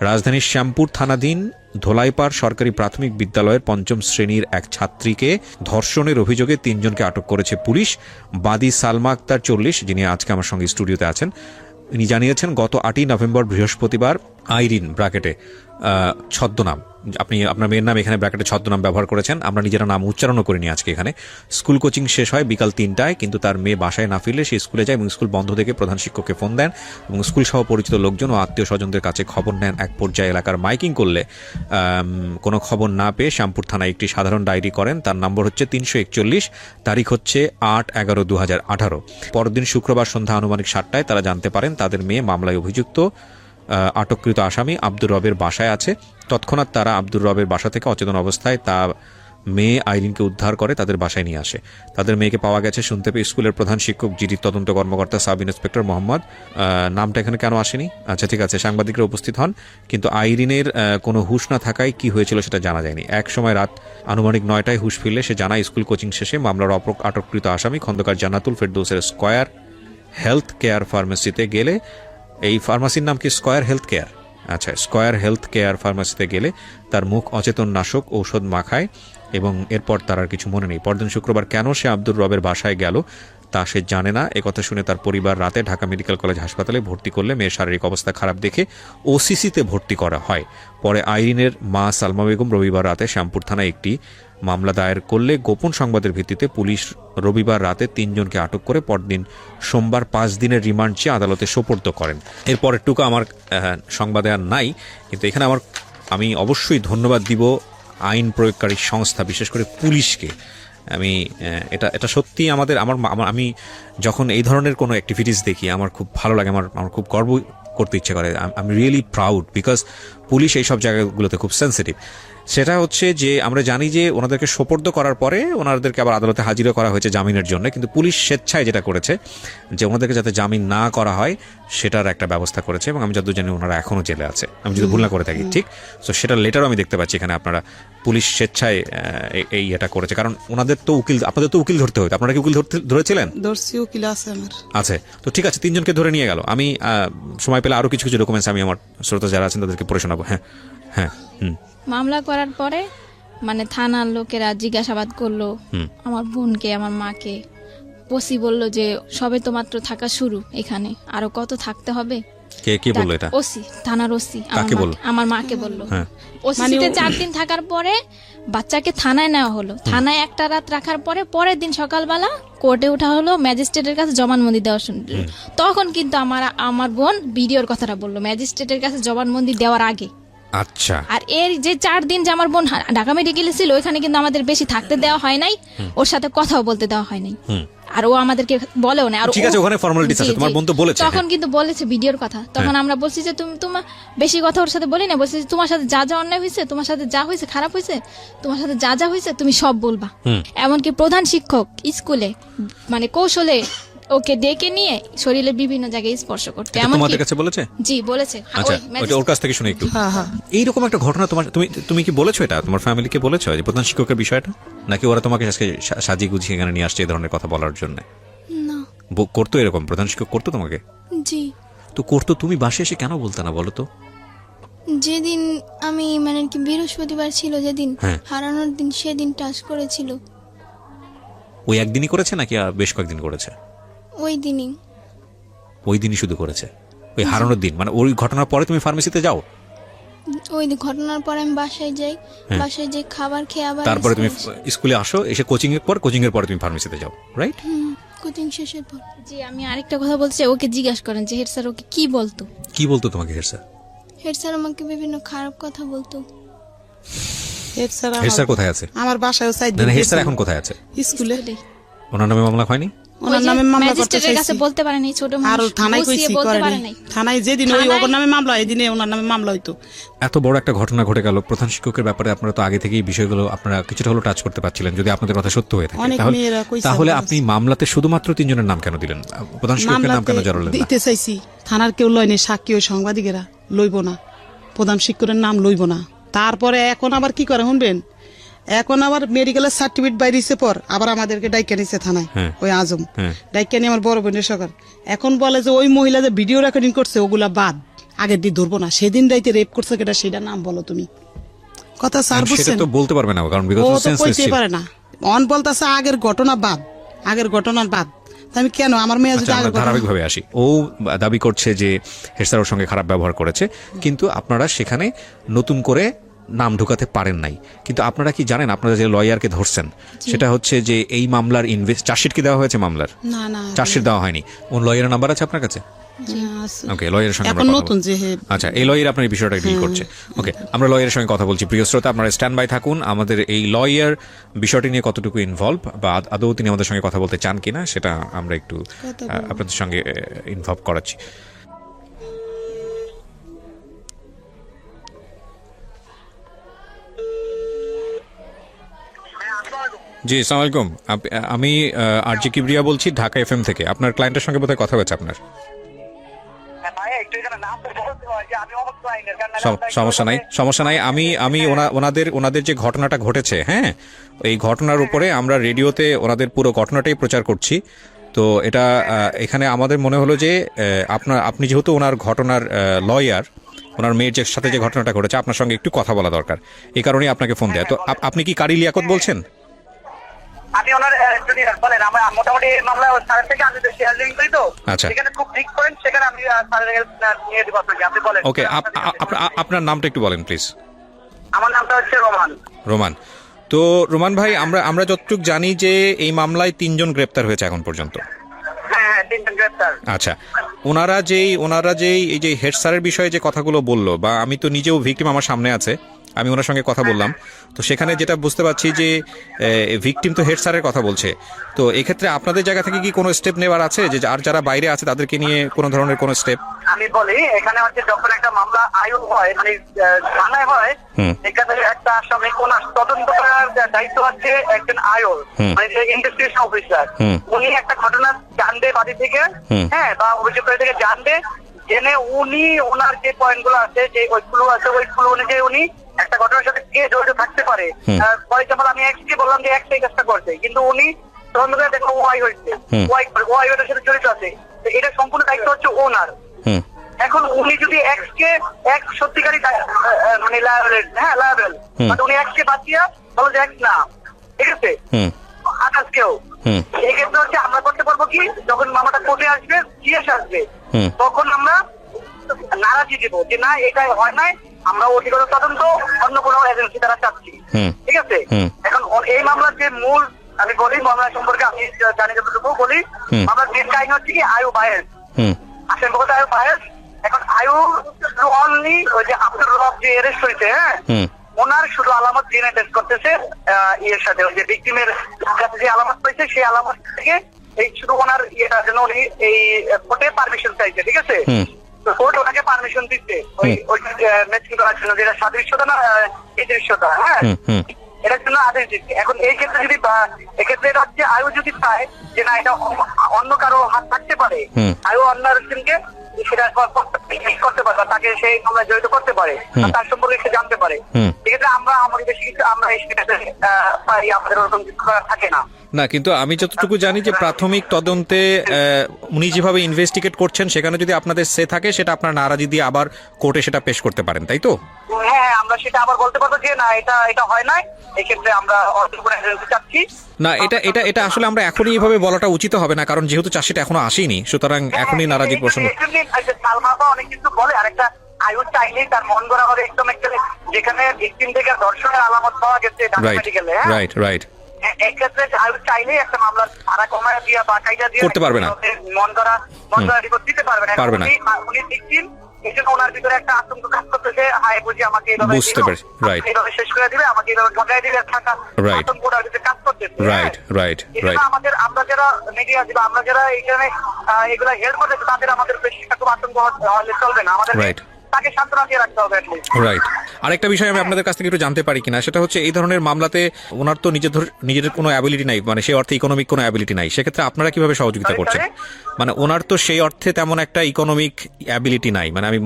রাজধানীর শ্যামপুর থানাধীন ধোলাইপাড় সরকারি প্রাথমিক বিদ্যালয়ের 5ম শ্রেণীর এক ছাত্রীকে ধর্ষণের অভিযোগে 3 জনকে আটক করেছে পুলিশ। বাদী সালমা আক্তার 40, যিনি আজকে আমার সঙ্গে স্টুডিওতে আছেন, ইনি জানিয়েছেন গত 8ই নভেম্বর বৃহস্পতিবার আইরিন ব্র্যাকেটে ছদ্মনাম, আপনি আপনার মেয়ের নাম এখানে ব্র্যাকেটে ছদ্মনাম ব্যবহার করেছেন, আমরা নিজেরা নাম উচ্চারণও করিনি আজকে এখানে। স্কুল কোচিং শেষ হয় বিকাল 3টায়, কিন্তু তার মেয়ে বাসায় না ফিরলে সে স্কুলে যায় এবং স্কুল বন্ধ দেখে প্রধান শিক্ষককে ফোন দেন এবং স্কুল সহ পরিচিত লোকজন ও আত্মীয় স্বজনদের কাছে খবর নেন। এক পর্যায়ে এলাকার মাইকিং করলে কোনো খবর না পেয়ে শ্যামপুর থানায় একটি সাধারণ ডায়েরি করেন। তার নম্বর হচ্ছে 341, তারিখ হচ্ছে 8/11/2018। পরদিন শুক্রবার সন্ধ্যা আনুমানিক 7টায় তারা জানতে পারেন তাদের মেয়ে মামলায় অভিযুক্ত আটককৃত আসামি আব্দুর রবের বাসায় আছে। তৎক্ষণাৎ তারা আব্দুর রবের বাসা থেকে অচেতন অবস্থায় তার মেয়ে আইরিনকে উদ্ধার করে তাদের বাসায় নিয়ে আসে। তাদের মেয়েকে পাওয়া গেছে শুনতে পেয়ে স্কুলের প্রধান শিক্ষক, জিডি তদন্ত কর্মকর্তা সাব ইন্সপেক্টর মোহাম্মদ, নামটা এখানে কেন আসেনি, আচ্ছা ঠিক আছে, সাংবাদিকরা উপস্থিত হন, কিন্তু আইরিনের কোনো হুঁশ না থাকায় কি হয়েছিল সেটা জানা যায়নি। এক সময় রাত আনুমানিক 9টায় হুঁশ ফিরলে সে জানায় স্কুল কোচিং শেষে মামলার আটককৃত আসামি খন্দকার জান্নাতুল ফেরদৌসের স্কয়ার হেলথ কেয়ার ফার্মেসিতে গেলে, এই ফার্মাসির নাম কি স্কয়ার হেলথ কেয়ার, আচ্ছা স্কয়ার হেলথ কেয়ার ফার্মাসিতে গেলে তার মুখ অচেতন নাশক ঔষধ মাখায় এবং এরপর তার আর কিছু মনে নেই। পরদিন শুক্রবার কেন সে আব্দুর রবের বাসায় গেল তা সে জানে না। একথা শুনে তার পরিবার রাতে ঢাকা মেডিকেল কলেজ হাসপাতালে ভর্তি করলে মেয়ের শারীরিক অবস্থা খারাপ দেখে ওসিসিতে ভর্তি করা হয়। পরে আইরিনের মা সালমা বেগম রবিবার রাতে শ্যামপুর থানায় একটি মামলা দায়ের করলে গোপন সংবাদের ভিত্তিতে পুলিশ রবিবার রাতে 3 জনকে আটক করে পরদিন সোমবার 5 দিনের রিমান্ড চেয়ে আদালতে সোপর্দ করেন। এরপরের টুকু আমার সংবাদে আর নাই, কিন্তু এখানে আমি অবশ্যই ধন্যবাদ দিব আইন প্রয়োগকারী সংস্থা, বিশেষ করে পুলিশকে। আমি এটা সত্যি আমি যখন এই ধরনের কোনো অ্যাক্টিভিটিস দেখি আমার খুব ভালো লাগে, আমার খুব গর্ব করতে ইচ্ছে করে। I am really proud because police এই সব জায়গাগুলোতে খুব সেন্সিটিভ। সেটা হচ্ছে যে আমরা জানি যে ওনাদেরকে সোপর্দ করার পরে ওনাদেরকে আবার আদালতে হাজিরও করা হয়েছে জামিনের জন্য, কিন্তু পুলিশ স্বেচ্ছায় যেটা করেছে যে ওনাদেরকে যাতে জামিন না করা হয় সেটার একটা ব্যবস্থা করেছে, এবং আমি যতদূর জানি ওনারা এখনও জেলে আছে, আমি যদি ভুল না করে থাকি। ঠিক, তো সেটার লেটারও আমি দেখতে পাচ্ছি এখানে আপনারা পুলিশ স্বেচ্ছায় এই এটা করেছে, কারণ ওনাদের তো আপনাদের তো উকিল ধরতে হতো। আপনারা কি উকিল ধরেছিলেন? দর্শি উকিল আছে আমার আছে, তো ঠিক আছে, 3 জনকে ধরে নিয়ে গেল। আমি সময় পেলে আরো কিছু ডকুমেন্টস আমি আমার শ্রোতা যারা আছেন তাদেরকে পড়ে শোনাবো। হ্যাঁ হ্যাঁ। মামলা করার পরে মানে থানার লোকেরা জিজ্ঞাসাবাদ করলো আমার বোনকে, আমার মাকে। ওসি বলল যে সবে তো মাত্র থাকা শুরু, এখানে আরো কত থাকতে হবে। কে বললো এটা? ওসি, থানার ওসি আমার মাকে বলল। হ্যাঁ। ওসিতে 4 দিন থাকার পরে বাচ্চাকে থানায় নেওয়া হলো। থানায় একটা রাত রাখার পরে পরের দিন সকালবেলা কোর্টে ওঠা হলো ম্যাজিস্ট্রেটের কাছে জবানবন্দি দেওয়ার জন্য। তখন কিন্তু আমার বোন ভিডিওর কথাটা বললো ম্যাজিস্ট্রেটের কাছে জবানবন্দি দেওয়ার আগে। আচ্ছা। আর এর যে 4 দিন যে আমার বোন ঢাকা মেডিকেলে ছিল, ওইখানে কিন্তু আমাদের বেশি থাকতে দেওয়া হয় নাই, ওর সাথে কথাও বলতে দেওয়া হয় নাই, আর ও আমাদেরকে বলেও না। আর ঠিক আছে, ওখানে ফর্মালিটিস আছে, তোমার বোন তো বলেছে। তখন কিন্তু বলেছে ভিডিওর কথা। তখন আমরা বলছি যে তোমার বেশি কথা ওর সাথে বলি না, বলছি যে তোমার সাথে যা যা অন্যায় হয়েছে, তোমার সাথে যা হয়েছে খারাপ হয়েছে, তোমার সাথে যা যা হয়েছে তুমি সব বলবা। এমনকি প্রধান শিক্ষক স্কুলে মানে কৌশলে ওকে ডেকে নিয়ে শরীরের বিভিন্ন জায়গায় স্পর্শ করতে। তোমাদের কাছে বলেছে? জি বলেছে। আচ্ছা, ওর কাছ থেকে শুনে একটু। এইরকম একটা ঘটনা তুমি কি বলেছো এটা তোমার ফ্যামিলিকে বলেছো যে প্রধান শিক্ষকের বিষয়টা, নাকি ওরা তোমাকে আজকে সাজিয়ে গুছিয়ে এখানে নিয়ে আসছে এই ধরনের কথা বলার জন্য? না। করতো এরকম? প্রধান শিক্ষক করতো তোমাকে? জি। তো করতো, তুমি বাসে এসে কেন বলতে না বলো তো? যেদিন আমি মানে কি বৃহস্পতিবার ছিল যেদিন হারানোর দিন, সেদিন টাচ করেছিল। ওই একদিনই করেছে নাকি বেশ কয়েকদিন করেছে? ওই দিনই শুধু করেছে, ওই হারানোর দিন। মানে ওই ঘটনার পরে তুমি ফার্মেসিতে যাও? ওই ঘটনার পরে আমি বাসায় যাই, বাসায় যাই খাবার খেয়ে আবার তারপরে তুমি স্কুলে আসো, এসে কোচিং এর পরে তুমি ফার্মেসিতে যাও, রাইট? কোচিং শেষের পর। জি, আমি আরেকটা কথা বলছি, ওকে জিজ্ঞাসা করেন যে হেড স্যার ওকে কি বলতো তোমাকে? হেড স্যার আমাকে বিভিন্ন খারাপ কথা বলতো। হেড স্যার কোথায় আছে? আমার বাসায় হেড স্যার এখন কোথায় আছে? স্কুলে। ওনার নামে মামলা হয়নি? ওনার নামে মামলা করতে ম্যাজিস্ট্রেটের কাছে বলতে পারে নাই, ছোট মানুষ। আর থানায় কইছি বলতে করে পারে নাই। নাই। থানায় যেদিন ওর নামে মামলা, এই দিনে ওনার নামে মামলা হইতো। এত বড় একটা ঘটনা ঘটে গেল, প্রধান শিক্ষকের ব্যাপারে আপনারা তো আগে থেকেই বিষয়গুলো আপনারা কিছুটা হলো টাচ করতে পারছিলেন, যদি আপনাদের কথা সত্য হয়ে থাকে। তাহলে আপনি মামলাতে শুধুমাত্র 3 জনের নাম কেন দিলেন? প্রধান শিক্ষকের নাম কেন জড়ালেন না? দিতে চাইছি, থানার কেউ লয়নি, সাক্ষী ও সাংবাদিকেরা লইব না, প্রধান শিক্ষকের নাম লইব না। তারপরে এখন আবার কি করে শুনবেন, এখন আবার মেডিকেলের সার্টিফিকেট বাইরেছে পর আবার আমাদেরকে ডাইকা নিছে থানায়, ওই আজম ডাইকা নিয়ে আমার বড় বোনের সরকার। এখন বলে যে ওই মহিলা যে ভিডিও রেকর্ডিং করছে ওগুলা বাদ, আগের দিন ধরবো না, সেদিন রাইতে রেপ করছে কেটা সেটা নাম বলো তুমি। কথা স্যার বুঝছেন? সেটা তো বলতে পারবে না, কারণ ও তো কইতে পারে না। অন বলতাছে আগের ঘটনা বাদ, আগের ঘটনার বাদ। আমি কেন আমার মেয়ে যদি ধারাবাহিকভাবে আসি, ও দাবি করছে যে হেড স্যার ওর সঙ্গে খারাপ ব্যবহার করেছে, কিন্তু আপনারা সেখানে নতুন করে নাম ঢুকাতে পারেন নাই। কিন্তু আপনারা কি জানেন, আপনারা যে লয়ারকে ধরছেন সেটা হচ্ছে যে এই মামলার চার্জশিট কি দেওয়া হয়েছে? মামলার চার্জশিট দেওয়া হয়নি। কোন লয়ারের নাম্বার আছে আপনার কাছে? ওকে, লয়ারের সঙ্গে আমরা কথা বলছি। আচ্ছা, এই লয়ার আপনার এই বিষয়টা ডিল করছে। ওকে, আমরা লয়ারের সঙ্গে কথা বলছি। প্রিয় শ্রোতা, আপনারা স্ট্যান্ড বাই থাকুন। আমাদের এই লয়ার বিষয়টি নিয়ে কতটুকু ইনভলভ বা আদৌ তিনি আমাদের সঙ্গে কথা বলতে চান কিনা সেটা আমরা একটু আপনাদের সঙ্গে ইনভলভ করাচ্ছি। জি, আসসালামু আলাইকুম। আমি আরজি কিবরিয়া বলছি ঢাকা এফএম থেকে। আপনার ক্লায়েন্টের সঙ্গে বোধহয় কথা হয়েছে আপনার। সমস্যা নাই। আমি ওনাদের যে ঘটনাটা ঘটেছে, হ্যাঁ, এই ঘটনার উপরে আমরা রেডিওতে ওনাদের পুরো ঘটনাটাই প্রচার করছি। তো এটা এখানে আমাদের মনে হলো যে আপনি যেহেতু ওনার ঘটনার লয়ার, ওনার মেয়ের সাথে যে ঘটনাটা ঘটেছে আপনার সঙ্গে একটু কথা বলা দরকার, এই কারণেই আপনাকে ফোন দেয়া। তো আপনি কি কারি লিয়াকত বলছেন? আমি ওনার যদি বলেন, আমার মোটামুটি মামলা স্যারের থেকে আমি শেয়ার লিঙ্ক করি তো, আচ্ছা। সেখানে খুব ঠিক করেন, সেখানে আমি স্যারের নিয়ে দেবো আপনাকে। আপনি বলেন। ওকে, আপনার নামটা একটু বলেন প্লিজ। আমার নামটা হচ্ছে রোমান। রোমান। তো রোমান ভাই, আমরা যতটুকু জানি যে এই মামলায় 3 জন গ্রেপ্তার হয়েছে এখন পর্যন্ত। হ্যাঁ, 3 জন গ্রেপ্তার। আচ্ছা, ওনারা যেই এই যে হেড স্যারের বিষয়ে যে কথাগুলো বললো, বা আমি তো নিজেও ভিকটিম, আমার সামনে আছে, আমি ওনার সঙ্গে কথা বললাম, তো সেখানে যেটা বুঝতে পারছি যে ভিকটিম তো হেড স্যারের কথা বলছে। তো এক্ষেত্রে আপনাদের জায়গা থেকে কি কোনো স্টেপ নেওয়ার আছে, যে আর যারা বাইরে আছে তাদেরকে নিয়ে কোনো ধরনের কোনো স্টেপ? আমি বলি, এখানে হচ্ছে যখন একটা মামলা আয়ু হয়, মানে থানায় হয়, এখানে একটা আসামি কোন তদন্ত করার দায়িত্ব হচ্ছে একজন আয়ুর, মানে যে ইনভেস্টিগেশন অফিসার। উনি একটা ঘটনা জানবে বাদী থেকে, হ্যাঁ, বা অভিযোগকারী থেকে জানবে, জেনে উনি ওনার যে পয়েন্ট গুলো আছে, যে ওইগুলো আছে, ওইগুলো অনুযায়ী উনি একটা ঘটনার সাথে কে জড়িত থাকতে পারে। ফর এক্সাম্পল, আমি এক্স কে বললাম যে এক্স এই কাজটা করছে, কিন্তু উনি তদন্ত করে দেখলো ওয়াই হয়েছে, ওয়াই ওটার সাথে জড়িত আছে, তো এটা সম্পূর্ণ দায়িত্ব হচ্ছে ওনার। এখন উনি যদি এক্স কে এক্স সত্যিকারী মানে লায়াবেল, বাট উনি এক্স কে বাঁচিয়ে বলো যে এক্স না, ঠিক আছে, আকাশ কেউ, এই ক্ষেত্রে হচ্ছে আমরা করতে পারবো কি, যখন মামলাটা কোর্টে আসবে, জিএস আসবে, তখন আমরা নারাজি দিব যে না, এটা হয় নাই, আমরা অধিকতর তদন্ত অন্য কোনো এজেন্সি দ্বারা চাচ্ছি, ঠিক আছে। এখন এই মামলার যে মূল, আমি বলি মামলা সম্পর্কে আমি জানি যতটুকু বলি, মামলার মেন কাহিনী হচ্ছে কি আয়ু বায়েস, আসেন বলতে আয়ু বায়েস। এখন আয়ু অনলি ওই যে আব্দুর রব যে অ্যারেস্ট হয়েছে, হ্যাঁ, ওনার শুধু আলামত ডিএনএ টেস্ট করতেছে ইয়ের সাথে, ওই যে ভিকটিমের কাছে যে আলামত পাইছে সেই আলামত থেকে এই শুধু ওনার ইয়েটার জন্য উনি এই কোর্টে পারমিশন চাইছে, ঠিক আছে। কোর্ট ওনাকে পারমিশন দিচ্ছে ওই ম্যাচিং করার জন্য, যেটা সাদৃশ্যতা না এই দৃশ্যতা, হ্যাঁ, এটার জন্য আদেশ দিচ্ছে। এখন এই ক্ষেত্রে যদি এক্ষেত্রে এটা হচ্ছে আয়ু যদি চায় যে না, এটা অন্য কারো হাত থাকতে পারে, আয়ু অন্য আরেকজনকে সেটা করতে পারে, বা তাকে সেই মামলায় জড়িত করতে পারে, তার সম্পর্কে সে জানতে পারে, সেক্ষেত্রে আমরা আমাদের বেশি কিছু আমরা পাই, আমাদের ওরকম কিছু থাকে না। না, কিন্তু আমি যতটুকু জানি যে প্রাথমিক তদন্তে উনি যেভাবে ইনভেস্টিগেট করছেন, সেখানে যদি আপনাদের সে থাকে, সেটা আপনার নারাজি দিয়ে আবার কোর্টে সেটা পেশ করতে পারেন, তাই তো? হ্যাঁ, আমরা সেটা আবার বলতে পারবো যে না, এটা হয় নাই, এই ক্ষেত্রে আমরা চাচ্ছি না। এটা আসলে আমরা এখনই এইভাবে বলাটা উচিত হবে না, কারণ যেহেতু চাষিটা এখনো আসেনি, সুতরাং এখনই নারাজি পোষণ। সালমা অনেক কিছু বলে, আর একটা আয়ু চাইলেই তার মন গড়া হবে একদম, যেখানে ভিকটিম থেকে ধর্ষণের আলামত পাওয়া গেছে মেডিকেলে, রাইট, এক্ষেত্রে আয়ু চাইলেই একটা মামলার ধারা কমায় দিয়া বা কাইদা দিয়ে করতে পারবে না, মন গড়া রিপোর্ট দিতে পারবে না। উনি ভিকটিম, এই জন্য ওনার ভিতরে একটা আতঙ্ক কাজ করতেছে, হায় বুঝি আমাকে এইভাবে বুঝতে পারছি, রাইট, এইভাবে শেষ করে দিবে, আমাকে এইভাবে ঠকাই দিবে, থাকা আতঙ্ক ওনার ভিতরে কাজ করতেছে, রাইট। আমাদের আমরা যারা মিডিয়া দিব, আমরা যারা এইখানে এগুলা হেল্প করতেছে, তাদের আমাদের বেশি খুব আতঙ্ক হলে চলবে না, আমাদের তাকে সান্ত্বনা দিয়ে রাখতে হবে। রাইট। আরেকটা বিষয় আমি আপনাদের কাছ থেকে একটু জানতে পারি কিনা, সেটা হচ্ছে এই ধরনের মামলাতে ওনার তো নিজের কোনো অ্যাবিলিটি নাই, মানে সেই অর্থে ইকোনমিক কোনো অ্যাবিলিটি নাই, সেক্ষেত্রে আপনারা কিভাবে সহযোগিতা করছেন? মানে ওনার তো সেই অর্থে তেমন একটা ইকোনমিক অ্যাবিলিটি নাই, মানে আমি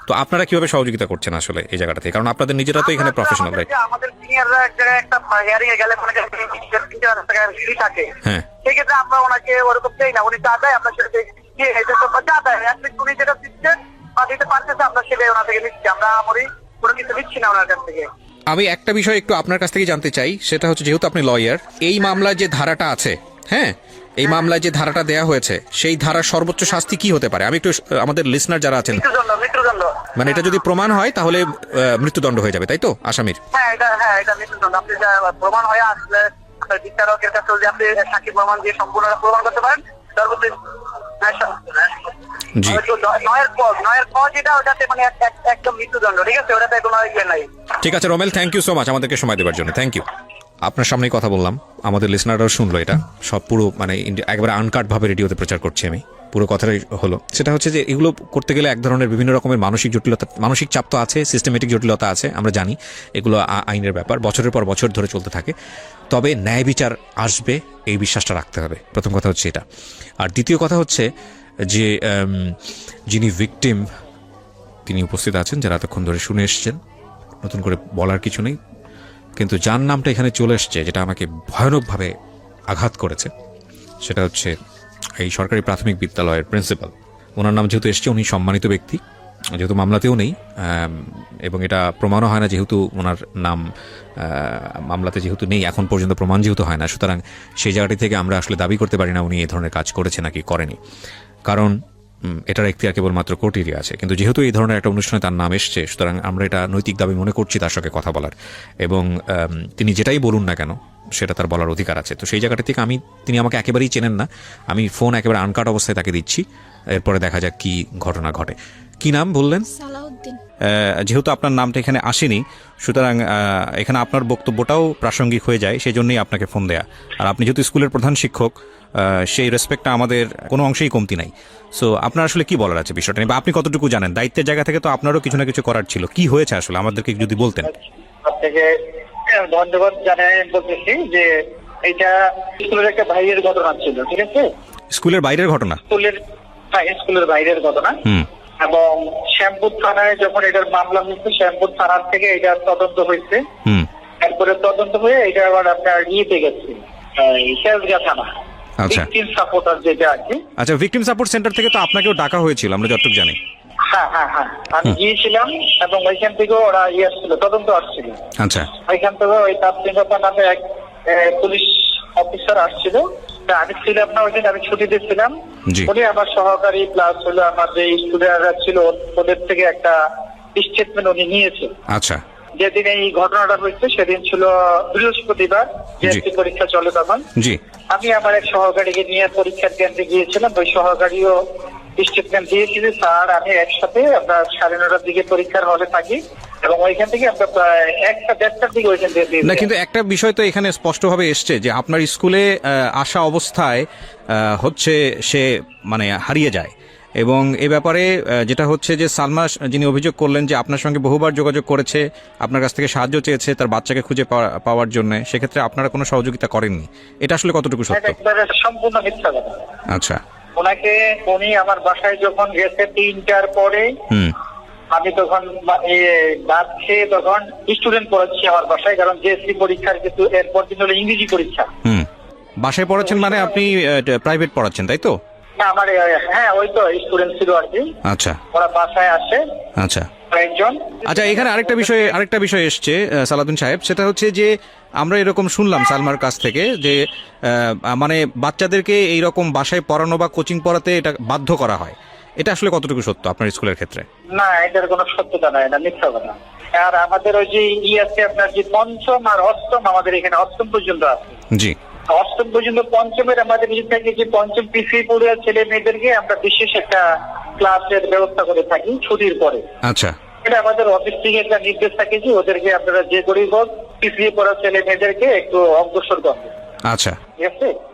তো আপনারা কিভাবে সহযোগিতা করছেন আসলে এই জায়গাটা থেকে, কারণ আপনাদের নিজেরা তো এখানে প্রফেশনাল, রাইট? আমাদের সিনিয়ররা এক জায়গায় একটা হিয়ারিং এ গেলে মানে থাকে, হ্যাঁ, সেক্ষেত্রে আমরা ওনাকে ওরকম চাই না, উনি চা দেয় আপনার সাথে চা দেয়, উনি যেটা দিচ্ছেন বা দিতে পারতেছে, আমরা সেটাই ওনার থেকে নিচ্ছি, আমরা কোনো কিছু নিচ্ছি না ওনার কাছ থেকে। আমি একটা বিষয় একটু আপনার কাছ থেকে জানতে চাই, সেটা হচ্ছে যেহেতু আপনি লয়ার, এই মামলায় যে ধারাটা আছে, হ্যাঁ, এই মামলায় যে ধারাটা দেয়া হয়েছে, সেই ধারার সর্বোচ্চ শাস্তি কি হতে পারে? আমি একটু আমাদের লিসনার যারা আছেন, মৃত্যুদণ্ড, মানে এটা যদি প্রমাণ হয় তাহলে মৃত্যুদণ্ড হয়ে যাবে, তাই তো আসামির? হ্যাঁ, এটা মৃত্যুদণ্ড। আপনি প্রমাণ হয়ে আসলে আপনার বিচারকের কাছে যদি আপনি সাক্ষী প্রমাণ দিয়ে সম্পূর্ণ প্রমাণ করতে পারেন, ঠিক আছে Romel, thank you so much আমাদেরকে সময় দেওয়ার জন্য, থ্যাংক ইউ। আপনার সামনেই কথা বললাম, আমাদের লিসনাররাও শুনলো, এটা সব পুরো মানে একবারে আনকাট ভাবে রেডিওতে প্রচার করছি আমি, পুরো কথাটাই হলো। সেটা হচ্ছে যে এগুলো করতে গেলে এক ধরনের বিভিন্ন রকমের মানসিক জটিলতা, মানসিক চাপ তো আছে, সিস্টেমেটিক জটিলতা আছে, আমরা জানি এগুলো আইনের ব্যাপার, বছরের পর বছর ধরে চলতে থাকে, তবে ন্যায় বিচার আসবে এই বিশ্বাসটা রাখতে হবে, প্রথম কথা হচ্ছে এটা। আর দ্বিতীয় কথা হচ্ছে যে যিনি ভিকটিম তিনি উপস্থিত আছেন, যারা এতক্ষণ ধরে শুনে এসছেন, নতুন করে বলার কিছু নেই, কিন্তু যার নামটা এখানে চলে এসছে, যেটা আমাকে ভয়ানকভাবে আঘাত করেছে, সেটা হচ্ছে এই সরকারি প্রাথমিক বিদ্যালয়ের প্রিন্সিপাল। ওনার নাম যেহেতু এসছে, উনি সম্মানিত ব্যক্তি, যেহেতু মামলাতেও নেই এবং এটা প্রমাণও হয় না, যেহেতু ওনার নাম মামলাতে যেহেতু নেই, এখন পর্যন্ত প্রমাণ যেহেতু হয় না, সুতরাং সেই জায়গাটি থেকে আমরা আসলে দাবি করতে পারি না উনি এই ধরনের কাজ করেছে নাকি করেনি, কারণ এটার এখতিয়ার কেবলমাত্র কোর্টেরই আছে। কিন্তু যেহেতু এই ধরনের একটা অনুষ্ঠানে তার নাম এসছে, সুতরাং আমরা এটা নৈতিক দাবি মনে করছি তার সঙ্গে কথা বলার, এবং তিনি যেটাই বলুন না কেন সেটা তার বলার অধিকার আছে। তো সেই জায়গাটা থেকে তিনি আমাকে একেবারেই চেনেন না, আমি ফোন একেবারে আনকাট অবস্থায় তাকে দিচ্ছি, এরপরে দেখা যাক কি ঘটনা ঘটে। কি নাম বললেন? সালাউদ্দিন। যেহেতু আপনার নামটা এখানে আসেনি, সুতরাং এখানে আপনার বক্তব্যটাও প্রাসঙ্গিক হয়ে যায়, সেই জন্যই আপনাকে ফোন দেয়া। আর আপনি যেহেতু স্কুলের প্রধান শিক্ষক, সেই রেসপেক্টটা আমাদের কোনো অংশেই কমতি নাই। সো আপনার আসলে কি বলার আছে বিষয়টা নিয়ে, বা আপনি কতটুকু জানেন? দায়িত্বের জায়গা থেকে তো আপনারও কিছু না কিছু করার ছিল, কি হয়েছে আসলে আমাদেরকে যদি বলতেন। আপনাকে ধন্যবাদ জানাই বলতেছি যে এটা স্কুলের একটা বাইরের ঘটনা ছিল, ঠিক আছে? স্কুলের বাইরের ঘটনা? স্কুলের বাইরের ঘটনা। এবং শ্যামপুর থানায় যখন এটার মামলা হয়েছে, শ্যামপুর থানার থেকে এটা তদন্ত হয়েছে, এরপরে তদন্ত হয়ে এটা আবার আপনার ইয়েতে গেছে শেষগা থানা। আচ্ছা, ভিকটিম সাপোর্টার যেটা আছে। আচ্ছা, ভিকটিম সাপোর্ট সেন্টার থেকে তো আপনাকেও ডাকা হয়েছিল, আমরা যতটুকু জানি। হ্যাঁ, আমি গিয়েছিলাম এবং ওইখান থেকে ওরা আসছিল, তদন্ত আসছিল। আচ্ছা, ওইখান থেকে ওই তাপসিংহতা নামে এক পুলিশ অফিসার আসছিল, আমি ছিলাম না ওইদিন, আমি ছুটিতে ছিলাম। উনি আমার সহকারী প্লাস হলো আমার যে স্টুডেন্টরা ছিল ওদের থেকে একটা স্টেটমেন্ট উনি নিয়েছে। আচ্ছা, যেদিন এই ঘটনাটা হয়েছে সেদিন ছিল বৃহস্পতিবার, জিএসসি পরীক্ষা চলে তখন। আমি আমার এক সহকারীকে নিয়ে পরীক্ষার কেন্দ্রে গিয়েছিলাম, ওই সহকারীও স্টেটমেন্ট দিয়েছিল, স্যার আমি একসাথে আমরা 9:30টার দিকে পরীক্ষার হলে থাকি এবং ওইখান থেকে আমরা প্রায় 1টা-1:30টার দিকে ওইখান থেকে না। কিন্তু একটা বিষয় তো এখানে স্পষ্টভাবে এসছে যে আপনার স্কুলে আসা অবস্থায় হচ্ছে সে মানে হারিয়ে যায়, এবং এ ব্যাপারে যেটা হচ্ছে যে সালমা যিনি অভিযোগ করলেন যে আপনার সঙ্গে বহুবার যোগাযোগ করেছে, আপনার কাছ থেকে সাহায্য চেয়েছে তার বাচ্চাকে খুঁজে পাওয়ার জন্য, সেক্ষেত্রে আপনারা কোনো সহযোগিতা করেননি, এটা আসলে কতটুকু সত্য? সম্পূর্ণ মিথ্যা কথা। আচ্ছা, উনি আমার বাসায় যখন গেছে 3টার পরে, আমি তখন ভাত খেয়ে তখন স্টুডেন্ট পড়াচ্ছি আমার বাসায়, কারণ জিএসসি পরীক্ষার কিন্তু এরপর দিন হলো ইংরেজি পরীক্ষা। বাসায় পড়াচ্ছেন মানে আপনি প্রাইভেট পড়াচ্ছেন, তাই তো? আমার ওই তো স্টুডেন্ট ছিল আর কি। আচ্ছা, ওরা বাসায় আসে। আচ্ছা, একজন। আচ্ছা, এখানে আরেকটা বিষয় এসছে সালাউদ্দিন সাহেব, সেটা হচ্ছে যে আমরা এরকম শুনলাম সালমার কাছ থেকে যে মানে বাচ্চাদেরকে এইরকম বাসায় পড়ানো বা কোচিং পড়াতে এটা বাধ্য করা হয়, এটা আসলে কতটুকু সত্য আপনার স্কুলের ক্ষেত্রে? না, এটার কোনো সত্যতা নাই, এটা মিথ্যা কথা। আর আমাদের ওই যে আছে আপনার যে পঞ্চম আর অষ্টম, আমাদের এখানে অষ্টম পর্যন্ত আছে। জি, অষ্টম পর্যন্ত। পঞ্চমের আমাদের থেকে যে পঞ্চম পিছিয়ে পড়ে ছেলে মেয়েদেরকে আমরা বিশেষ একটা ক্লাসের ব্যবস্থা করে থাকি ছুটির পরে। আচ্ছা, এটা আমাদের অফিস থেকে একটা নির্দেশ থাকে যে ওদেরকে আপনারা যে করেই হোক পিছিয়ে পড়া ছেলে মেয়েদেরকে একটু অগ্রসর করবে। আচ্ছা,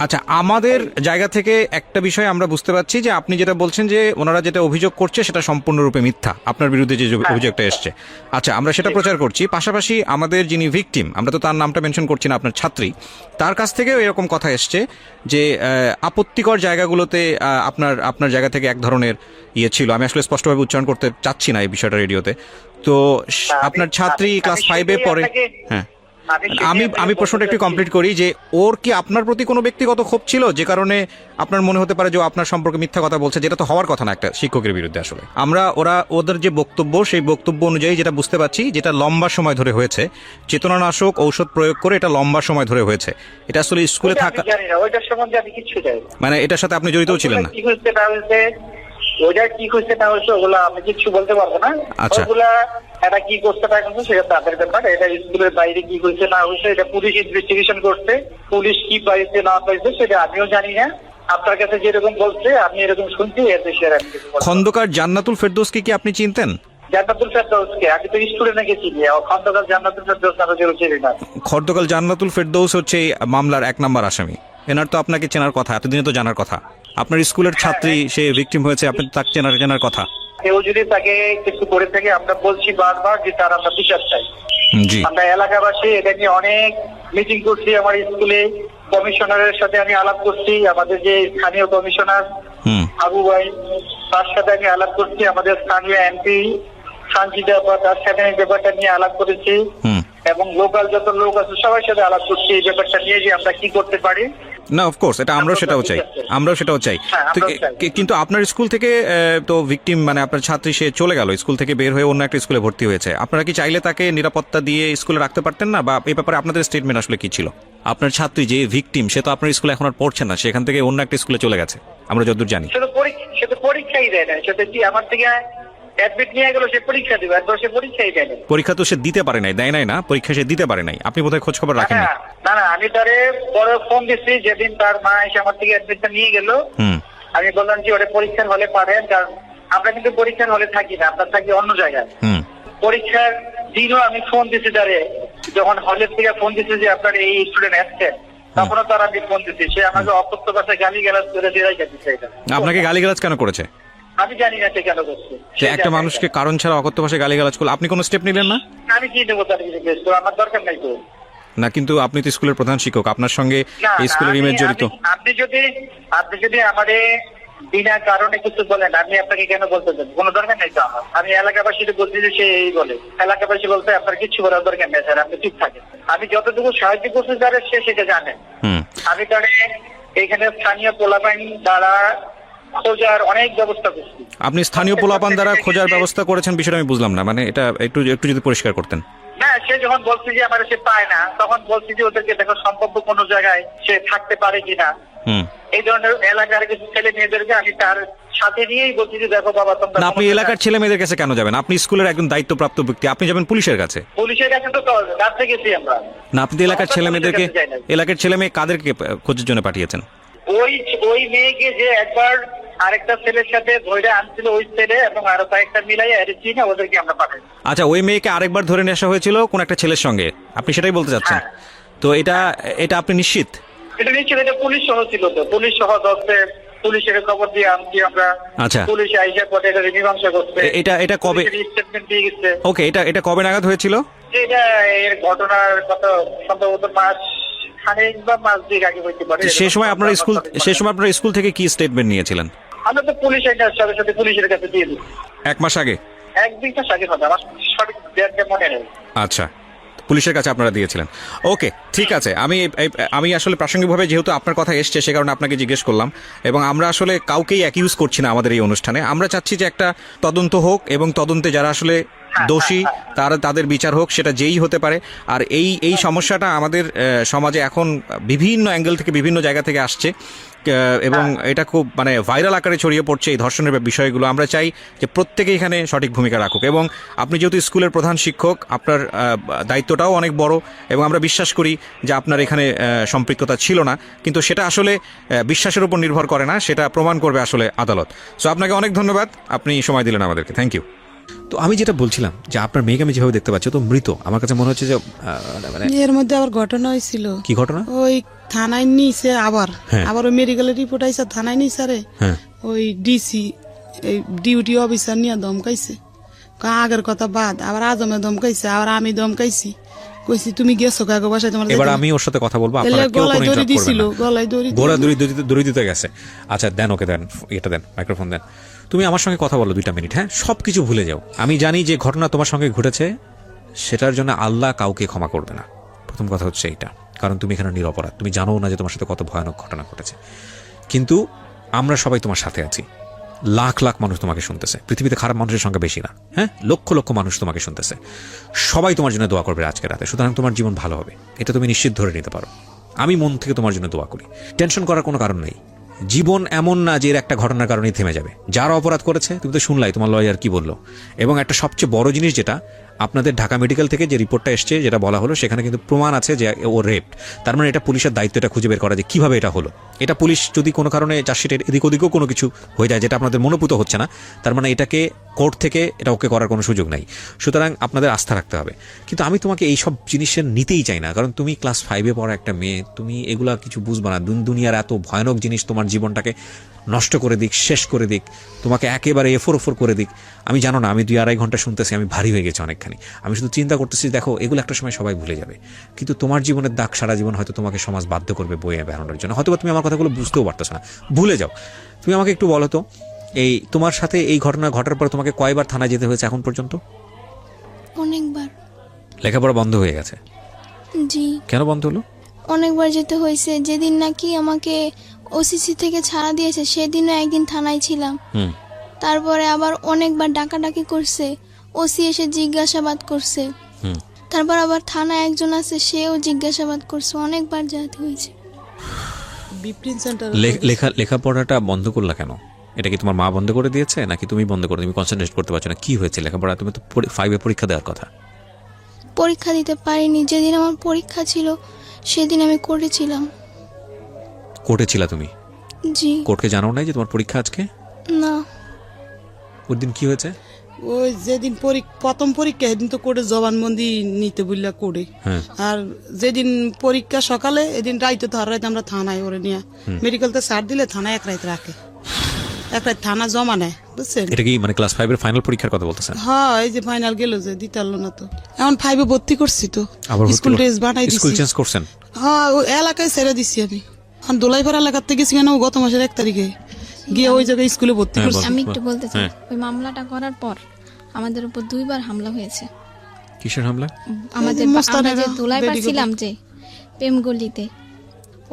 আচ্ছা, আমাদের জায়গা থেকে একটা বিষয় আমরা বুঝতে পারছি যে আপনি যেটা বলছেন যে ওনারা যেটা অভিযোগ করছে সেটা সম্পূর্ণরূপে মিথ্যা, আপনার বিরুদ্ধে যে অভিযোগটা এসছে। আচ্ছা, আমরা সেটা প্রচার করছি, পাশাপাশি আমাদের যিনি ভিকটিম, আমরা তো তার নামটা মেনশন করছি না, আপনার ছাত্রী, তার কাছ থেকেও এরকম কথা এসছে যে আপত্তিকর জায়গাগুলোতে আপনার জায়গা থেকে এক ধরনের ইয়ে ছিল, আমি আসলে স্পষ্টভাবে উচ্চারণ করতে চাচ্ছি না এই বিষয়টা রেডিওতে। তো আপনার ছাত্রী ক্লাস 5-এ পড়ে। হ্যাঁ, আমি প্রশ্নটা একটু কমপ্লিট করি যে ওর কি আপনার প্রতি কোনো ব্যক্তিগত ক্ষোভ ছিল যে কারণে আপনার মনে হতে পারে যে আপনার সম্পর্কে মিথ্যা কথা বলছে, যেটা তো হওয়ার কথা না একটা শিক্ষকের বিরুদ্ধে। আসলে ওদের যে বক্তব্য, সেই বক্তব্য অনুযায়ী যেটা বুঝতে পারছি, যেটা লম্বা সময় ধরে হয়েছে, চেতনানাশক ঔষধ প্রয়োগ করে এটা লম্বা সময় ধরে হয়েছে, এটা আসলে স্কুলে থাকা মানে এটার সাথে আপনি জড়িতও ছিলেন না। ওইটা কি হয়েছে না হয়েছে ওগুলো আমি কিছু বলতে পারবো না। ওগুলা এটা কি করতে পারে সেটা তাদের ব্যাপার। এটা স্কুলের বাইরে কি হয়েছে না হয়েছে এটা পুলিশ ইনভেস্টিগেশন করছে, পুলিশ কি পাইছে না পাইছে সেটা আমিও জানি না। আপনার কাছে যেরকম বলছে আমি এরকম শুনছি, এর বেশি আর আমি কিছু বলবো না। খন্দকার জান্নাতুল ফেরদৌসকে কি আপনি চিনতেন? জান্নাতুল ফেরদৌসকে আমি তো স্টুডেন্ট নাকি চিনি, খন্দকার জান্নাতুল ফেরদৌস নামে কেউ চিনি না। খন্দকার জান্নাতুল ফেরদৌস হচ্ছে এই মামলার 1 নম্বর আসামি, এনার তো আপনাকে চেনার কথা, এতদিনে তো জানার কথা। আপনার স্কুলের ছাত্রী, সে ভিকটিম হয়েছে, আপনি তাকে চেনার কথা। কেউ যদি তাকে কিছু করে থাকে আমরা বলছি বারবার যে তার আমরা বিচার চাই। আমরা এলাকাবাসী এটা নিয়ে অনেক মিটিং করছি, আমার স্কুলে কমিশনারের সাথে আমি আলাপ করছি, আমাদের যে স্থানীয় কমিশনার আবু ভাই তার সাথে আমি আলাপ করছি, আমাদের স্থানীয় এমপি সানজিদা তার সাথে এই ব্যাপারটা নিয়ে আলাপ করেছি, এবং লোকাল যত লোক আছে সবার সাথে আলাপ করছি এই ব্যাপারটা নিয়ে যে আমরা কি করতে পারি। না অফকোর্স এটা আমরাও সেটাও চাই, আমরাও সেটাও চাই। হ্যাঁ, তো আমরাও চাই। কিন্তু আপনার স্কুল থেকে তো ভিকটিম মানে আপনার ছাত্রী সে চলে গেল, স্কুল থেকে বের হয়ে অন্য একটা স্কুলে ভর্তি হয়েছে, আপনারা কি চাইলে তাকে নিরাপত্তা দিয়ে স্কুলে রাখতে পারতেন না, বা এই ব্যাপারে আপনাদের স্টেটমেন্ট আসলে কি ছিল? আপনার ছাত্রী যে ভিকটিম সে তো আপনার স্কুলে এখন আর পড়ছে না, সেখান থেকে অন্য একটা স্কুলে চলে গেছে আমরা যতদূর জানি। সে তো পরীক্ষাই দেয় না, সেটা কি আমার থেকে অ্যাডমিট নিয়ে গেল, সে পরীক্ষা দিবে, একবার সে পরীক্ষাই দেয় না। পরীক্ষা তো সে দিতে পারে নাই, দেয় নাই না পরীক্ষা, সে দিতে পারে নাই, আপনি বোধহয় খোঁজ খবর রাখেন না। না, আমি তারে পরে ফোন দিচ্ছি যেদিন তার মা এসে আমার থেকে অ্যাডমিটটা নিয়ে গেল। আমি বললাম যে ওটা পরীক্ষার হলে পাঠান, কারণ আমরা কিন্তু পরীক্ষার হলে থাকি না, আমরা থাকি অন্য জায়গায়। পরীক্ষার দিনও আমি ফোন দিচ্ছি তারে, যখন হলের থেকে ফোন দিচ্ছি যে আপনার এই স্টুডেন্ট আসছেন, তখনও তারা আমি ফোন দিচ্ছি, সে আমাকে অকথ্য ভাষায় গালিগালাজ করে দিয়ে দিচ্ছে। এটা আপনাকে গালিগালাজ কেন করেছে? আমি জানি না সে কেন করছে। যে একটা মানুষকে কারণ ছাড়া অকথ্য ভাষায় গালিগালাজ করলো, আপনি কোনো স্টেপ নিলেন না? আমি কি দেবো তার কিছু কেস, তো আমার দরকার নাই তো। না কিন্তু আপনি তো স্কুলের প্রধান শিক্ষক, আপনার সঙ্গে না, এই স্কুলের ইমেজ জড়িত। আপনি যদি আমাদের বিনা কারণে কিছু বলেন, আমি আপনাকে কেন বলতে দেব? কোনো দরকার নেই তো আমার। আমি এলাকাবাসীকে বলছি যে সে এই বলে, এলাকাবাসী বলতে আপনার কিছু বলার দরকার নেই স্যার, আপনি চুপ থাকেন। আমি যতটুকু সাহায্য করতে পারে সে সেটা জানেন। আমি তাহলে এখানে স্থানীয় পোলাপাইন দ্বারা খোঁজার অনেক ব্যবস্থা করছি। আপনি স্থানীয় পোলাপান দ্বারা খোঁজার ব্যবস্থা করেছেন, বিষয়টা আমি বুঝলাম না, মানে এটা একটু যদি পরিষ্কার করতেন। না, সে যখন বলছে যে আমার সে পায় না, তখন বলছি যে ওদেরকে দেখো সম্ভাব্য কোনো জায়গায় সে থাকতে পারে কিনা। এই ধরনের এলাকার কিছু ছেলে মেয়েদেরকে আমি তার সাথে নিয়েই বলছি যে দেখো বাবা তোমরা। না, আপনি এলাকার ছেলে মেয়েদের কাছে কেন যাবেন? আপনি স্কুলের একজন দায়িত্বপ্রাপ্ত ব্যক্তি, আপনি যাবেন পুলিশের কাছে। পুলিশের কাছে তো রাত্রে গেছি আমরা। না, আপনি এলাকার ছেলে মেয়েদেরকে, এলাকার ছেলে মেয়ে কাদেরকে খোঁজের জন্য পাঠিয়েছেন? ওই মেয়েকে যে একবার আরেকটা ছেলের সাথে ধরে আনছিল ওই ছেলে, এবং আরো কয়েকটা মিলাই চিনে ওদেরকে আমরা পাঠাই। আচ্ছা, ওই মেয়েকে আরেকবার ধরে নিয়ে আসা হয়েছিল কোন একটা ছেলের সঙ্গে, আপনি সেটাই বলতে চাচ্ছেন? তো এটা আপনি নিশ্চিত? এটা নিশ্চিত, এটা পুলিশ সহ ছিল তো, পুলিশ সহ ধরতে পুলিশের খবর দিয়ে আনছি আমরা। আচ্ছা, পুলিশ আইসা পরে এটা মীমাংসা করছে। এটা কবে স্টেটমেন্ট দিয়ে গেছে? ওকে, এটা কবে নাগাদ হয়েছিল? এটা এর ঘটনার কত সম্ভবত মাস খানেক বা মাস দুই আগে হইতে পারে। সে সময় আপনার স্কুল থেকে কি স্টেটমেন্ট নিয়েছিলেন? আমরা তো পুলিশ এটার সাথে সাথে পুলিশের কাছে দিয়ে দিই। 1 মাস আগে? 1-2 মাস আগে হবে, আমার সঠিক ডেটটা মনে নেই। আচ্ছা, পুলিশের কাছে আপনারা দিয়েছিলেন। ওকে, ঠিক আছে। আমি আসলে প্রাসঙ্গিকভাবে যেহেতু আপনার কথা এসছে সে কারণে আপনাকে জিজ্ঞেস করলাম, এবং আমরা আসলে কাউকেই অ্যাকিউজ করছি না আমাদের এই অনুষ্ঠানে। আমরা চাচ্ছি যে একটা তদন্ত হোক, এবং তদন্তে যারা আসলে দোষী তাদের বিচার হোক, সেটা যেই হতে পারে। আর এই সমস্যাটা আমাদের সমাজে এখন বিভিন্ন অ্যাঙ্গেল থেকে বিভিন্ন জায়গা থেকে আসছে, এবং এটা খুব মানে ভাইরাল আকারে ছড়িয়ে পড়ছে এই ধর্ষণের বিষয়গুলো। আমরা চাই যে প্রত্যেকে এখানে সঠিক ভূমিকা রাখুক, এবং আপনি যেহেতু স্কুলের প্রধান শিক্ষক আপনার দায়িত্বটাও অনেক বড়, এবং আমরা বিশ্বাস করি যে আপনার এখানে সম্পৃক্ততা ছিল না, কিন্তু সেটা আসলে বিশ্বাসের উপর নির্ভর করে না, সেটা প্রমাণ করবে আসলে আদালত। সো আপনাকে অনেক ধন্যবাদ, আপনি সময় দিলেন আমাদেরকে, থ্যাংক ইউ। তো আমি যেটা বলছিলাম যে আপনার মেয়েকে আমি যেভাবে দেখতে পাচ্ছি তো মৃত, আমার কাছে মনে হচ্ছে যে মানে এর মধ্যে আবার ঘটনা হয়েছিল। কি ঘটনা? ওই থানায় নিছে আবার ওই মেডিকেলের রিপোর্ট আইসা থানায় নিছে রে। ওই ডিসি এই ডিউটি অফিসার নিয়ে দমকাইছে, আগের কথা বাদ, আবার আজমে দমকাইছে, আবার আমি দমকাইছি, কইছি তুমি গেছো কাগো বাসায় তোমার। এবার আমি ওর সাথে কথা বলবো, আপনারা কেউ কোনো ইন্টারাপ্ট করবেন না। গলায় দড়ি দিতে গেছে। আচ্ছা দেন, ওকে দেন, এটা দেন, মাইক্রোফোন দেন। তুমি আমার সঙ্গে কথা বলো 2 মিনিট, হ্যাঁ? সবকিছু ভুলে যাও। আমি জানি যে ঘটনা তোমার সঙ্গে ঘটেছে, সেটার জন্য আল্লাহ কাউকে ক্ষমা করবে না। প্রথম কথা হচ্ছে এইটা, কারণ তুমি এখানে নিরপরাধ, তুমি জানো না যে তোমার সাথে কত ভয়ানক ঘটনা ঘটেছে। কিন্তু আমরা সবাই তোমার সাথে আছি, লাখ লাখ মানুষ তোমাকে শুনতেছে, পৃথিবীতে খারাপ মানুষের সংখ্যা বেশি না, হ্যাঁ? লক্ষ লক্ষ মানুষ তোমাকে শুনতেছে, সবাই তোমার জন্য দোয়া করবে আজকে রাতে। সুতরাং তোমার জীবন ভালো হবে, এটা তুমি নিশ্চিত ধরে নিতে পারো। আমি মন থেকে তোমার জন্য দোয়া করি। টেনশন করার কোনো কারণ নেই। জীবন এমন না যে এর একটা ঘটনার কারণেই থেমে যাবে। যারা অপরাধ করেছে, তুমি তো শুনলাই তোমার লয়ার কি বললো। এবং একটা সবচেয়ে বড় জিনিস যেটা, আপনাদের ঢাকা মেডিকেল থেকে যে রিপোর্টটা এসছে, যেটা বলা হলো, সেখানে কিন্তু প্রমাণ আছে যে ও রেপড। তার মানে এটা পুলিশের দায়িত্ব এটা খুঁজে বের করা যে কিভাবে এটা হলো। এটা পুলিশ যদি কোনো কারণে চার্জশিটের এদিক ওদিকেও কোনো কিছু হয়ে যায় যেটা আপনাদের মনোপুত হচ্ছে না, তার মানে এটাকে কোর্ট থেকে এটা ওকে করার কোনো সুযোগ নাই। সুতরাং আপনাদের আস্থা রাখতে হবে। কিন্তু আমি তোমাকে এই সব জিনিসের নিতেই চাই না, কারণ তুমি ক্লাস 5-এ পড়া একটা মেয়ে, তুমি এগুলা কিছু বুঝবা না। দুনিয়ার এত ভয়ানক জিনিস তোমার জীবনটাকে নষ্ট করে দিক, শেষ করে দিক, তোমাকে একেবারে এফোর করে দিক। আমি জানো না, আমি 2-2.5 ঘন্টা শুনতেছি, আমি ভারী হয়ে গেছি অনেকখানি। আমি শুধু চিন্তা করতেছি, দেখো এগুলো একটা সময় সবাই ভুলে যাবে, কিন্তু তোমার জীবনের দাগ সারা জীবন হয়তো তোমাকে সমাজ বাধ্য করবে বইয়ে বেড়ানোর জন্য। হয়তো তুমি আমার কথাগুলো বুঝতেও পারতেছো না, ভুলে যাও। তুমি আমাকে একটু বলো তো, এই তোমার সাথে এই ঘটনা ঘটার পর তোমাকে কয়বার থানায় যেতে হয়েছে এখন পর্যন্ত? অনেকবার। লেখাপড়া বন্ধ হয়ে গেছে? জি। কেন বন্ধ হলো? অনেকবার যেতে হয়েছে। যেদিন নাকি আমাকে ওসিসি থেকে ছাড়া দিয়েছে সেদিনও একদিন থানায় ছিলাম। তারপরে আবার অনেকবার ডাকাডাকি করছে, ওসি এসে জিজ্ঞাসাবাদ করছে। তারপর আবার থানায় একজন আছে, সেও জিজ্ঞাসাবাদ করছে, অনেকবার যেতে হয়েছে। বিপ্রিন সেন্টার লেখাপড়াটা বন্ধ করলা কেন? এটা কি তোমার মা বন্ধ করে দিয়েছে নাকি তুমি বন্ধ করে, তুমি কনসেন্ট্রেট করতে পারছো না? কি হয়েছে লেখাপড়া? তুমি তো 5 পরীক্ষা দেওয়ার কথা। পরীক্ষা দিতে পারিনি, যেদিন আমার পরীক্ষা ছিল সেদিন আমি করেছিলাম। কোর্টে ছিলা তুমি? জি। কোর্টকে জানাও নাই যে তোমার পরীক্ষা আজকে? না। ওই দিন কি হয়েছে? ওই যেদিন প্রথম পরীক্ষা সেদিন তো কোর্টে জবানবন্দি নিতে বললা কোর্টে। আর যেদিন পরীক্ষা সকালে এদিন রাইতে তো আর রাইতে আমরা থানায় ওরে নিয়ে মেডিকেলতে ছাড় দিলে থানায় এক রাত রাখে, এক রাত থানা জমা নেয়, বুঝছেন? এটা কি মানে ক্লাস 5 এর ফাইনাল পরীক্ষার কথা বলতেছেন? হ্যাঁ, এই যে ফাইনাল গেল যে দিতে পারলো না, তো এখন 5 ভর্তি করছি, তো আবার স্কুল ড্রেস বানাই দিছি। স্কুল চেঞ্জ করছেন? হ্যাঁ, ওই এলাকায় ছেড়ে দিছি আমি। এখন দোলাইপাড়া এলাকার থেকে গেছি কেন, গত মাসের 1 তারিখে গিয়ে ওই জায়গায় স্কুলে ভর্তি করছি। আমি একটু বলতে চাই, ওই মামলাটা করার পর আমাদের উপর 2 বার হামলা হয়েছে। কিসের হামলা? আমাদের আমরা যে দোলাই পাচ্ছিলাম যে প্রেমগলিতে,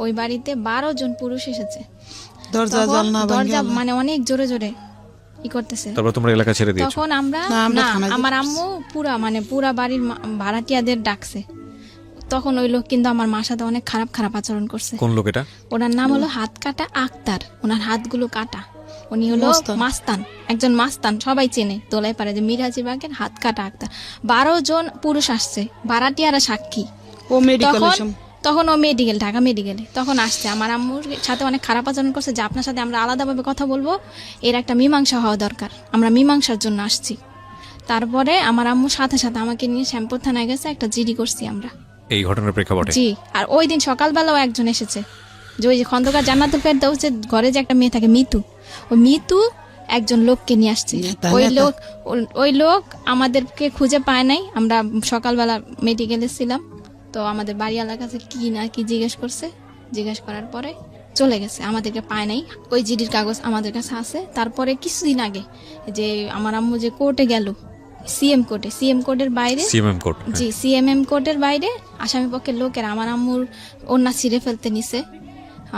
ওই বাড়িতে 12 জন পুরুষ এসেছে। দরজা মানে অনেক জোরে জোরে ই করতেছে। তারপর তোমরা এলাকা ছেড়ে দিয়েছো? তখন আমরা আমার আম্মু পুরা বাড়ির ভাড়াটিয়াদের ডাকছে। তখন ওই লোক কিন্তু আমার মার সাথে অনেক খারাপ খারাপ আচরণ করছে। কোন লোক এটা? ওনার নাম হলো হাত কাটা আক্তার, ওনার হাতগুলো কাটা। উনি হলো মাস্তান, একজন মাস্তান, সবাই চেনে দোলাই পারে যে মিরাজি বাগের হাত কাটা আক্তার। 12 জন পুরুষ আসছে, ভাড়াটিয়ারা সাক্ষী। তখন ও ঢাকা মেডিকেলে তখন আসছে। আমার আম্মুর সাথে অনেক খারাপ আচরণ করছে যে আপনার সাথে আমরা আলাদাভাবে কথা বলবো, এর একটা মীমাংসা হওয়া দরকার, আমরা মীমাংসার জন্য আসছি। তারপরে আমার আম্মুর সাথে সাথে আমাকে নিয়ে শ্যামপুর থানায় গেছে, একটা জিডি করছি আমরা এই ঘটনার প্রেক্ষাপটে। জি। আর ওই দিন সকালবেলাও একজন এসেছে, যে ওই যে খন্দকার জান্নাতুল ফেরদৌস যে ঘরে যে একটা মেয়ে থাকে মিতু, ওই মিতু একজন লোককে নিয়ে আসছে। ওই লোক আমাদেরকে খুঁজে পায় নাই। আমরা সকালবেলা মেডিকেলে ছিলাম, তো আমাদের বাড়িওয়ালার কাছে কি না কি জিজ্ঞেস করার পরে চলে গেছে, আমাদেরকে পায় নাই। ওই জিডির কাগজ আমাদের কাছে আছে। তারপরে কিছুদিন আগে যে আমার আম্মু যে কোর্টে গেল, সিএম কোর্টের বাইরে, জি সিএমএম কোর্টের বাইরে আসামি পক্ষের লোকের আমার আম্মুর ওন্না ছিঁড়ে ফেলতে নিছে।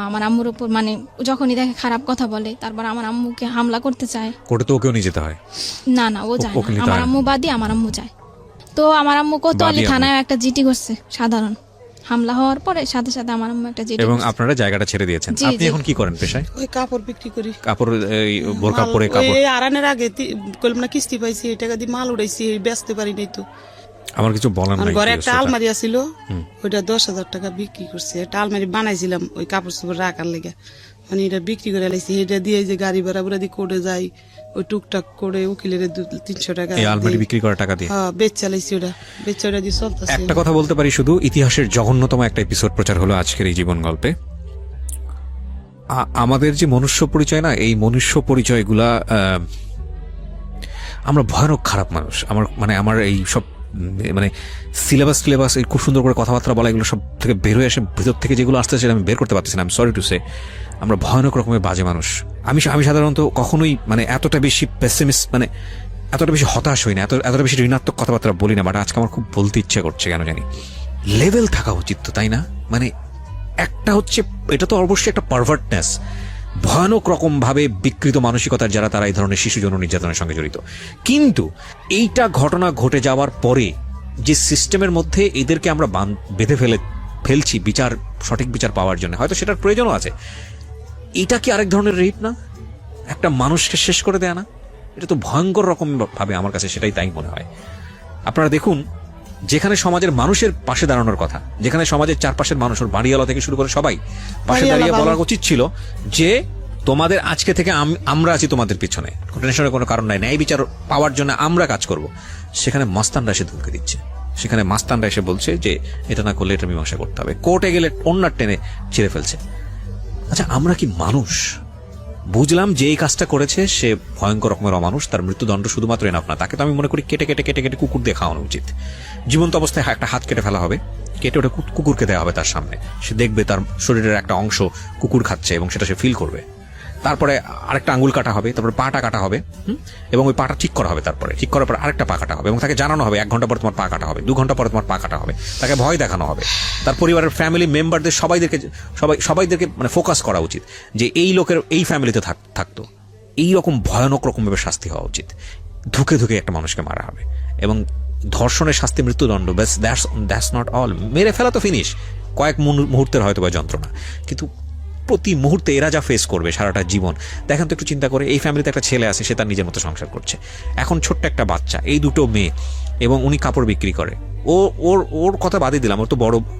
আমার আম্মুর উপর মানে যখনই দেখে খারাপ কথা বলে, তারপর আমার আম্মুকে হামলা করতে চায়। কোর্টে তো ওকেও নিয়ে যেতে হয়? না ও যায় না, আমার আম্মু বাদী, আমার আম্মু যায়। তো আমার আম্মু কোতোয়ালি থানায় একটা জিডি করছে, সাধারণ হামলা হওয়ার পরে সাথে সাথে আমার আম্মু একটা জিডি। এবং আপনারা জায়গাটা ছেড়ে দিয়েছেন। আপনি এখন কি করেন পেশায়? ওই কাপড় বিক্রি করি। কাপড়, বোরকা পরে কাপড়? এই আরানের আগে কলম না কিস্তি পাইছি, এই টাকা দিয়ে মাল উড়াইছি, বেচতে পারি নাই। তো আমার কিছু বলার নাই। ঘরে একটা আলমারি আছিল, ওইটা 10,000 টাকা বিক্রি করছি। একটা আলমারি বানাইছিলাম ওই কাপড় চোপড় রাখার লেগে, মানে এটা বিক্রি করে লাইছি। এটা দিয়ে যে গাড়ি ভাড়া বুড়া দিয়ে কোর্টে যাই, ওই টুকটাক করে উকিলের 200-300 টাকা এই আলমারি বিক্রি করার টাকা দিয়ে বেচ চালাইছি। ওটা দিয়ে চলতেছে। একটা কথা বলতে পারি, শুধু ইতিহাসের জঘন্যতম একটা এপিসোড প্রচার হলো আজকের এই জীবন গল্পে। আমাদের যে মনুষ্য পরিচয় না, এই মনুষ্য পরিচয়গুলা, আমরা ভয়ানক খারাপ মানুষ। আমার এই সব মানে সিলেবাস খুব সুন্দর করে কথাবার্তা বলা, এগুলো সব থেকে বের হয়ে আসে ভিতর থেকে, যেগুলো আসতে সেটা আমি বের করতে পারতেছি না। আমি সরি টু সে, আমরা ভয়ানক রকমের বাজে মানুষ। আমি সাধারণত কখনোই মানে এতটা বেশি পেসিমিস্ট, মানে এতটা বেশি হতাশ হই না, এতটা বেশি ঋণাত্মক কথাবার্তা বলি না। বাট আজকে আমার খুব বলতে ইচ্ছে করছে, কেন জানি। লেভেল থাকা উচিত তো, তাই না? মানে একটা হচ্ছে, এটা তো অবশ্যই একটা পারভার্টনেস, ভয়ানক রকম ভাবে বিকৃত মানসিকতার যারা, তারা এই ধরনের শিশু যৌন নির্যাতনের সঙ্গে জড়িত। কিন্তু এইটা ঘটনা ঘটে যাওয়ার পরে যে সিস্টেমের মধ্যে এদেরকে আমরা বেঁধে ফেলছি সঠিক বিচার পাওয়ার জন্য, হয়তো সেটার প্রয়োজনও আছে। এটা কি আরেক ধরনের রেপ না? একটা মানুষকে শেষ করে দেয়া না? এটা তো ভয়ঙ্কর রকম ভাবে আমার কাছে সেটাই তাই মনে হয়। আপনারা দেখুন, যেখানে সমাজের মানুষের পাশে দাঁড়ানোর কথা, যেখানে সমাজের চারপাশের মানুষ, ওর বাড়িওয়ালা থেকে শুরু করে সবাই পাশে দাঁড়িয়ে বলা উচিত ছিল যে তোমাদের আজকে থেকে আমরা আছি তোমাদের পিছনে, টেনশনের কোনো কারণ নাই, ন্যায় বিচার পাওয়ার জন্য আমরা কাজ করব। সেখানে মাস্তানরা এসে ধমকে দিচ্ছে, সেখানে মাস্তানরা এসে বলছে যে এটা না করলে এটা মীমাংসা করতে হবে, কোর্টে গেলে অন্যার টেনে ছিঁড়ে ফেলছে। আচ্ছা, আমরা কি মানুষ? বুঝলাম যে এই কাজটা করেছে সে ভয়ঙ্কর রকমের অমানুষ, তার মৃত্যুদণ্ড শুধুমাত্র এনাফ না, তাকে তো আমি মনে করি কেটে কুকুর দিয়ে খাওয়ানো উচিত। জীবন্ত অবস্থায় একটা হাত কেটে ফেলা হবে, কেটে ওটা কুকুরকে দেওয়া হবে তার সামনে, সে দেখবে তার শরীরের একটা অংশ কুকুর খাচ্ছে এবং সেটা সে ফিল করবে। তারপরে আরেকটা আঙ্গুল কাটা হবে, তারপরে পাটা কাটা হবে, এবং ওই পাটা ঠিক করা হবে, তারপরে ঠিক করার পর আরেকটা পা কাটা হবে, এবং তাকে জানানো হবে 1 ঘন্টা পর তোমার পা কাটা হবে, 2 ঘন্টা পরে তোমার পা কাটা হবে, তাকে ভয় দেখানো হবে। তার পরিবারের ফ্যামিলি মেম্বারদের সবাইদেরকে মানে ফোকাস করা উচিত যে এই লোকের এই ফ্যামিলিতে থাকতো, এইরকম ভয়ানক রকমভাবে শাস্তি হওয়া উচিত। ধুকে ধুকে একটা মানুষকে মারা হবে, এবং ধর্ষণের শাস্তি মৃত্যুদণ্ড। ব্যাস, দ্যাটস নট অল। মেরে ফেলা তো ফিনিশ, কয়েক মুহূর্তের হয়তো বা যন্ত্রণা, কিন্তু প্রতি মুহূর্তে এরা যা ফেস করবে সারাটা জীবন। দেখেন তো একটু চিন্তা করে, এই ফ্যামিলিতে একটা ছেলে আছে, সে তার নিজের মতো সংসার করছে, এখন ছোট্ট একটা বাচ্চা, এই 2 মেয়ে, এবং উনি কাপড় বিক্রি করে। ওর কথা বাদই দিলাম, ওর তো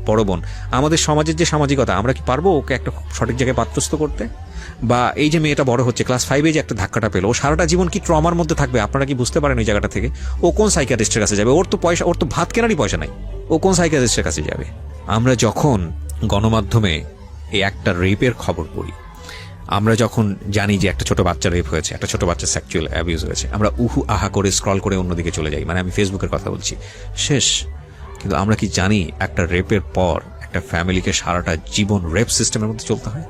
বড় বোন। আমাদের সমাজের যে সামাজিকতা, আমরা কি পারবো ওকে একটা সঠিক জায়গায় পাত্রস্থ করতে? বা এই যে মেয়েটা বড় হচ্ছে, ক্লাস 5 যে একটা ধাক্কাটা পেলো, ও সারাটা জীবন কি ট্রমার মধ্যে থাকবে আপনারা কি বুঝতে পারেন? ওই জায়গাটা থেকে ও কোন সাইকিয়াট্রিস্টের কাছে যাবে? ওর তো ভাত কেনারই পয়সা নাই, ও কোন সাইকিয়াট্রিস্টের কাছে যাবে? আমরা যখন গণমাধ্যমে এই একটা রেপের খবর পড়ি, আমরা যখন জানি যে একটা ছোট বাচ্চা রেপ হয়েছে, একটা ছোট বাচ্চা সেক্সুয়াল অ্যাবিউজ হয়েছে, আমরা আহা করে স্ক্রল করে অন্যদিকে চলে যাই। মানে আমি ফেসবুকের কথা বলছি, শেষ। কিন্তু আমরা কি জানি একটা রেপের পর একটা ফ্যামিলিকে সারাটা জীবন রেপ সিস্টেমের মধ্যে চলতে হয়?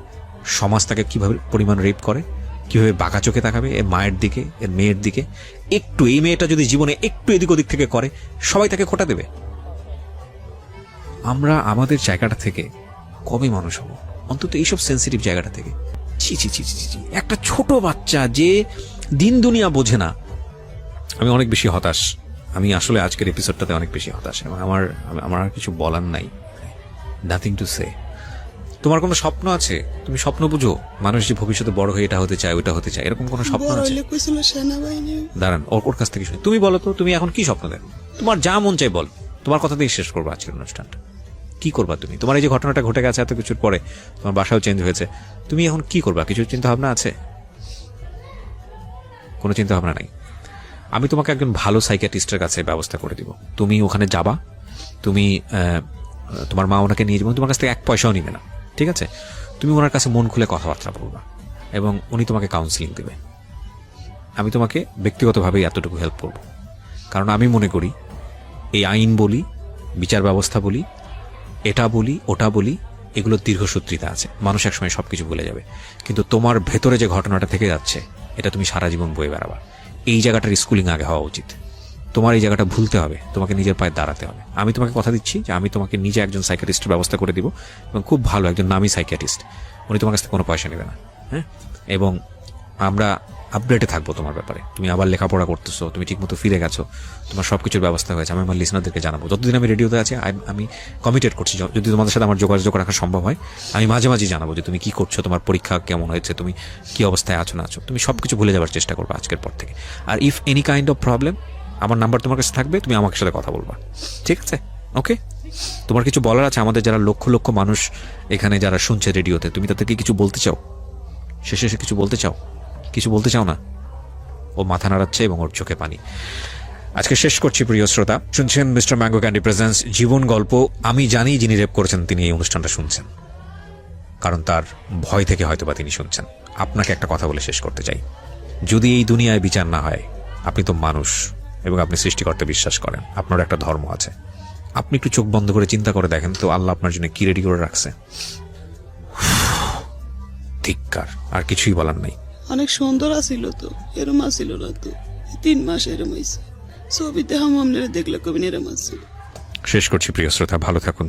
সমাজ তাকে কিভাবে পরিমাণ রেপ করে, কিভাবে বাঁকা চোখে তাকাবে এর মায়ের দিকে, এর মেয়ের দিকে। একটু এই মেয়েটা যদি জীবনে একটু এদিক ওদিক থেকে করে, সবাই তাকে খোঁটা দেবে। আমরা আমাদের জায়গাটা থেকে কবে মানুষ হবো? অন্তত এইসব সেন্সিটিভ জায়গাটা থেকে। ছি ছি ছি ছি ছি, একটা ছোট বাচ্চা যে দিন দুনিয়া বোঝে না। আমি অনেক বেশি হতাশ, আমি আসলে আজকের এপিসোডটাতে অনেক বেশি হতাশ, এবং আমার আর কিছু বলার নাই, নাথিং টু সে। তোমার কোনো স্বপ্ন আছে? তুমি স্বপ্ন বুঝো? মানুষ যে ভবিষ্যতে বড় হয়ে এটা হতে চায়, ওটা হতে চায়, এরকম কোনো স্বপ্ন আছে? দাঁড়ান, ওর কাছ থেকে শুনি। তুমি বলো তো, তুমি এখন কি স্বপ্ন দেখো? তোমার যা মন চাই বল, তোমার কথা দিয়ে শেষ করবো আজকের অনুষ্ঠানটা। কি করবা তুমি? তোমার এই যে ঘটনাটা ঘটে গেছে এত কিছুর পরে, তোমার বাসাও চেঞ্জ হয়েছে, তুমি এখন কি করবা? কিছু চিন্তা ভাবনা আছে? কোনো চিন্তা ভাবনা নাই? আমি তোমাকে একজন ভালো সাইকিয়াট্রিস্টের কাছে ব্যবস্থা করে দিব। তুমি ওখানে যাবা, তুমি তোমার মা ওনাকে নিয়ে যাবেন, তোমার কাছ থেকে 1 পয়সাও নিবে না, ঠিক আছে? তুমি ওনার কাছে মন খুলে কথাবার্তা বলবা, এবং উনি তোমাকে কাউন্সিলিং দেবে। আমি তোমাকে ব্যক্তিগতভাবেই এতটুকু হেল্প করব, কারণ আমি মনে করি এই আইন বলি, বিচার ব্যবস্থা বলি, এটা বলি, ওটা বলি, এগুলোর দীর্ঘসূত্রিতা আছে। মানুষ একসময় সবকিছু ভুলে যাবে, কিন্তু তোমার ভেতরে যে ঘটনাটা থেকে যাচ্ছে, এটা তুমি সারা জীবন বয়ে বেড়াবা। এই জায়গাটার স্কুলিং আগে হওয়া উচিত। তোমার এই জায়গাটা ভুলতে হবে, তোমাকে নিজের পায়ে দাঁড়াতে হবে। আমি তোমাকে কথা দিচ্ছি যে আমি তোমাকে নিজে একজন সাইকিয়াট্রিস্টের ব্যবস্থা করে দিব, এবং খুব ভালো একজন নামী সাইকিয়াট্রিস্ট। উনি তোমার কাছ থেকে কোনো পয়সা নেবে না, হ্যাঁ? এবং আমরা আপডেটে থাকবো তোমার ব্যাপারে। তুমি আবার লেখাপড়া করতেছো, তুমি ঠিকমতো ফিরে গেছো, তোমার সবকিছুর ব্যবস্থা হয়েছে, আমি আমার লিসনারদেরকে জানাবো। যতদিন আমি রেডিওতে আছি, আমি কমিটেড করছি, যদি তোমাদের সাথে আমার যোগাযোগ রাখা সম্ভব হয়, আমি মাঝে মাঝে জানাবো যে তুমি কি করছো, তোমার পরীক্ষা কেমন হয়েছে, তুমি কি অবস্থায় আছো না আছো। তুমি সবকিছু ভুলে যাওয়ার চেষ্টা করবে আজকের পর থেকে। আর if any kind of problem, আমার নাম্বার তোমার কাছে থাকবে, তুমি আমার সাথে কথা বলবা, ঠিক আছে? ওকে? তোমার কিছু বলার আছে আমাদের যারা লক্ষ লক্ষ মানুষ এখানে যারা শুনছে রেডিওতে, তুমি তাদেরকে কিছু বলতে চাও? শেষে কিছু বলতে চাও? কিছু বলতে চাও না? ও মাথা নাড়াচ্ছে এবং ওর চোখে পানি। আজকে শেষ করছি প্রিয় শ্রোতা। শুনছেন মিস্টার ম্যাঙ্গো ক্যান্ডি প্রেজেন্টস জীবন গল্প। আমি জানি যিনি রেপ করেছেন তিনি এই অনুষ্ঠানটা শুনছেন, কারণ তার ভয় থেকে হয়তোবা তিনি শুনছেন। আপনাকে একটা কথা বলে শেষ করতে চাই, যদি এই দুনিয়ায় বিচার না হয়, আপনি তো মানুষ এবং আপনি সৃষ্টিকর্তায় বিশ্বাস করেন, আপনার একটা ধর্ম আছে। আপনি একটু চোখ বন্ধ করে চিন্তা করে দেখেন তো, আল্লাহ আপনার জন্য কি রেডি করে রাখছে। ধিক্কার, আর কিছুই বলার নাই। অনেক সুন্দর আছিল তো, এরম আসিল না তো। 3 মাস এরম হয়েছে, ছবিতে হাম দেখলে কবি এরম আসছিল। শেষ করছি প্রিয় শ্রোতা, ভালো থাকুন।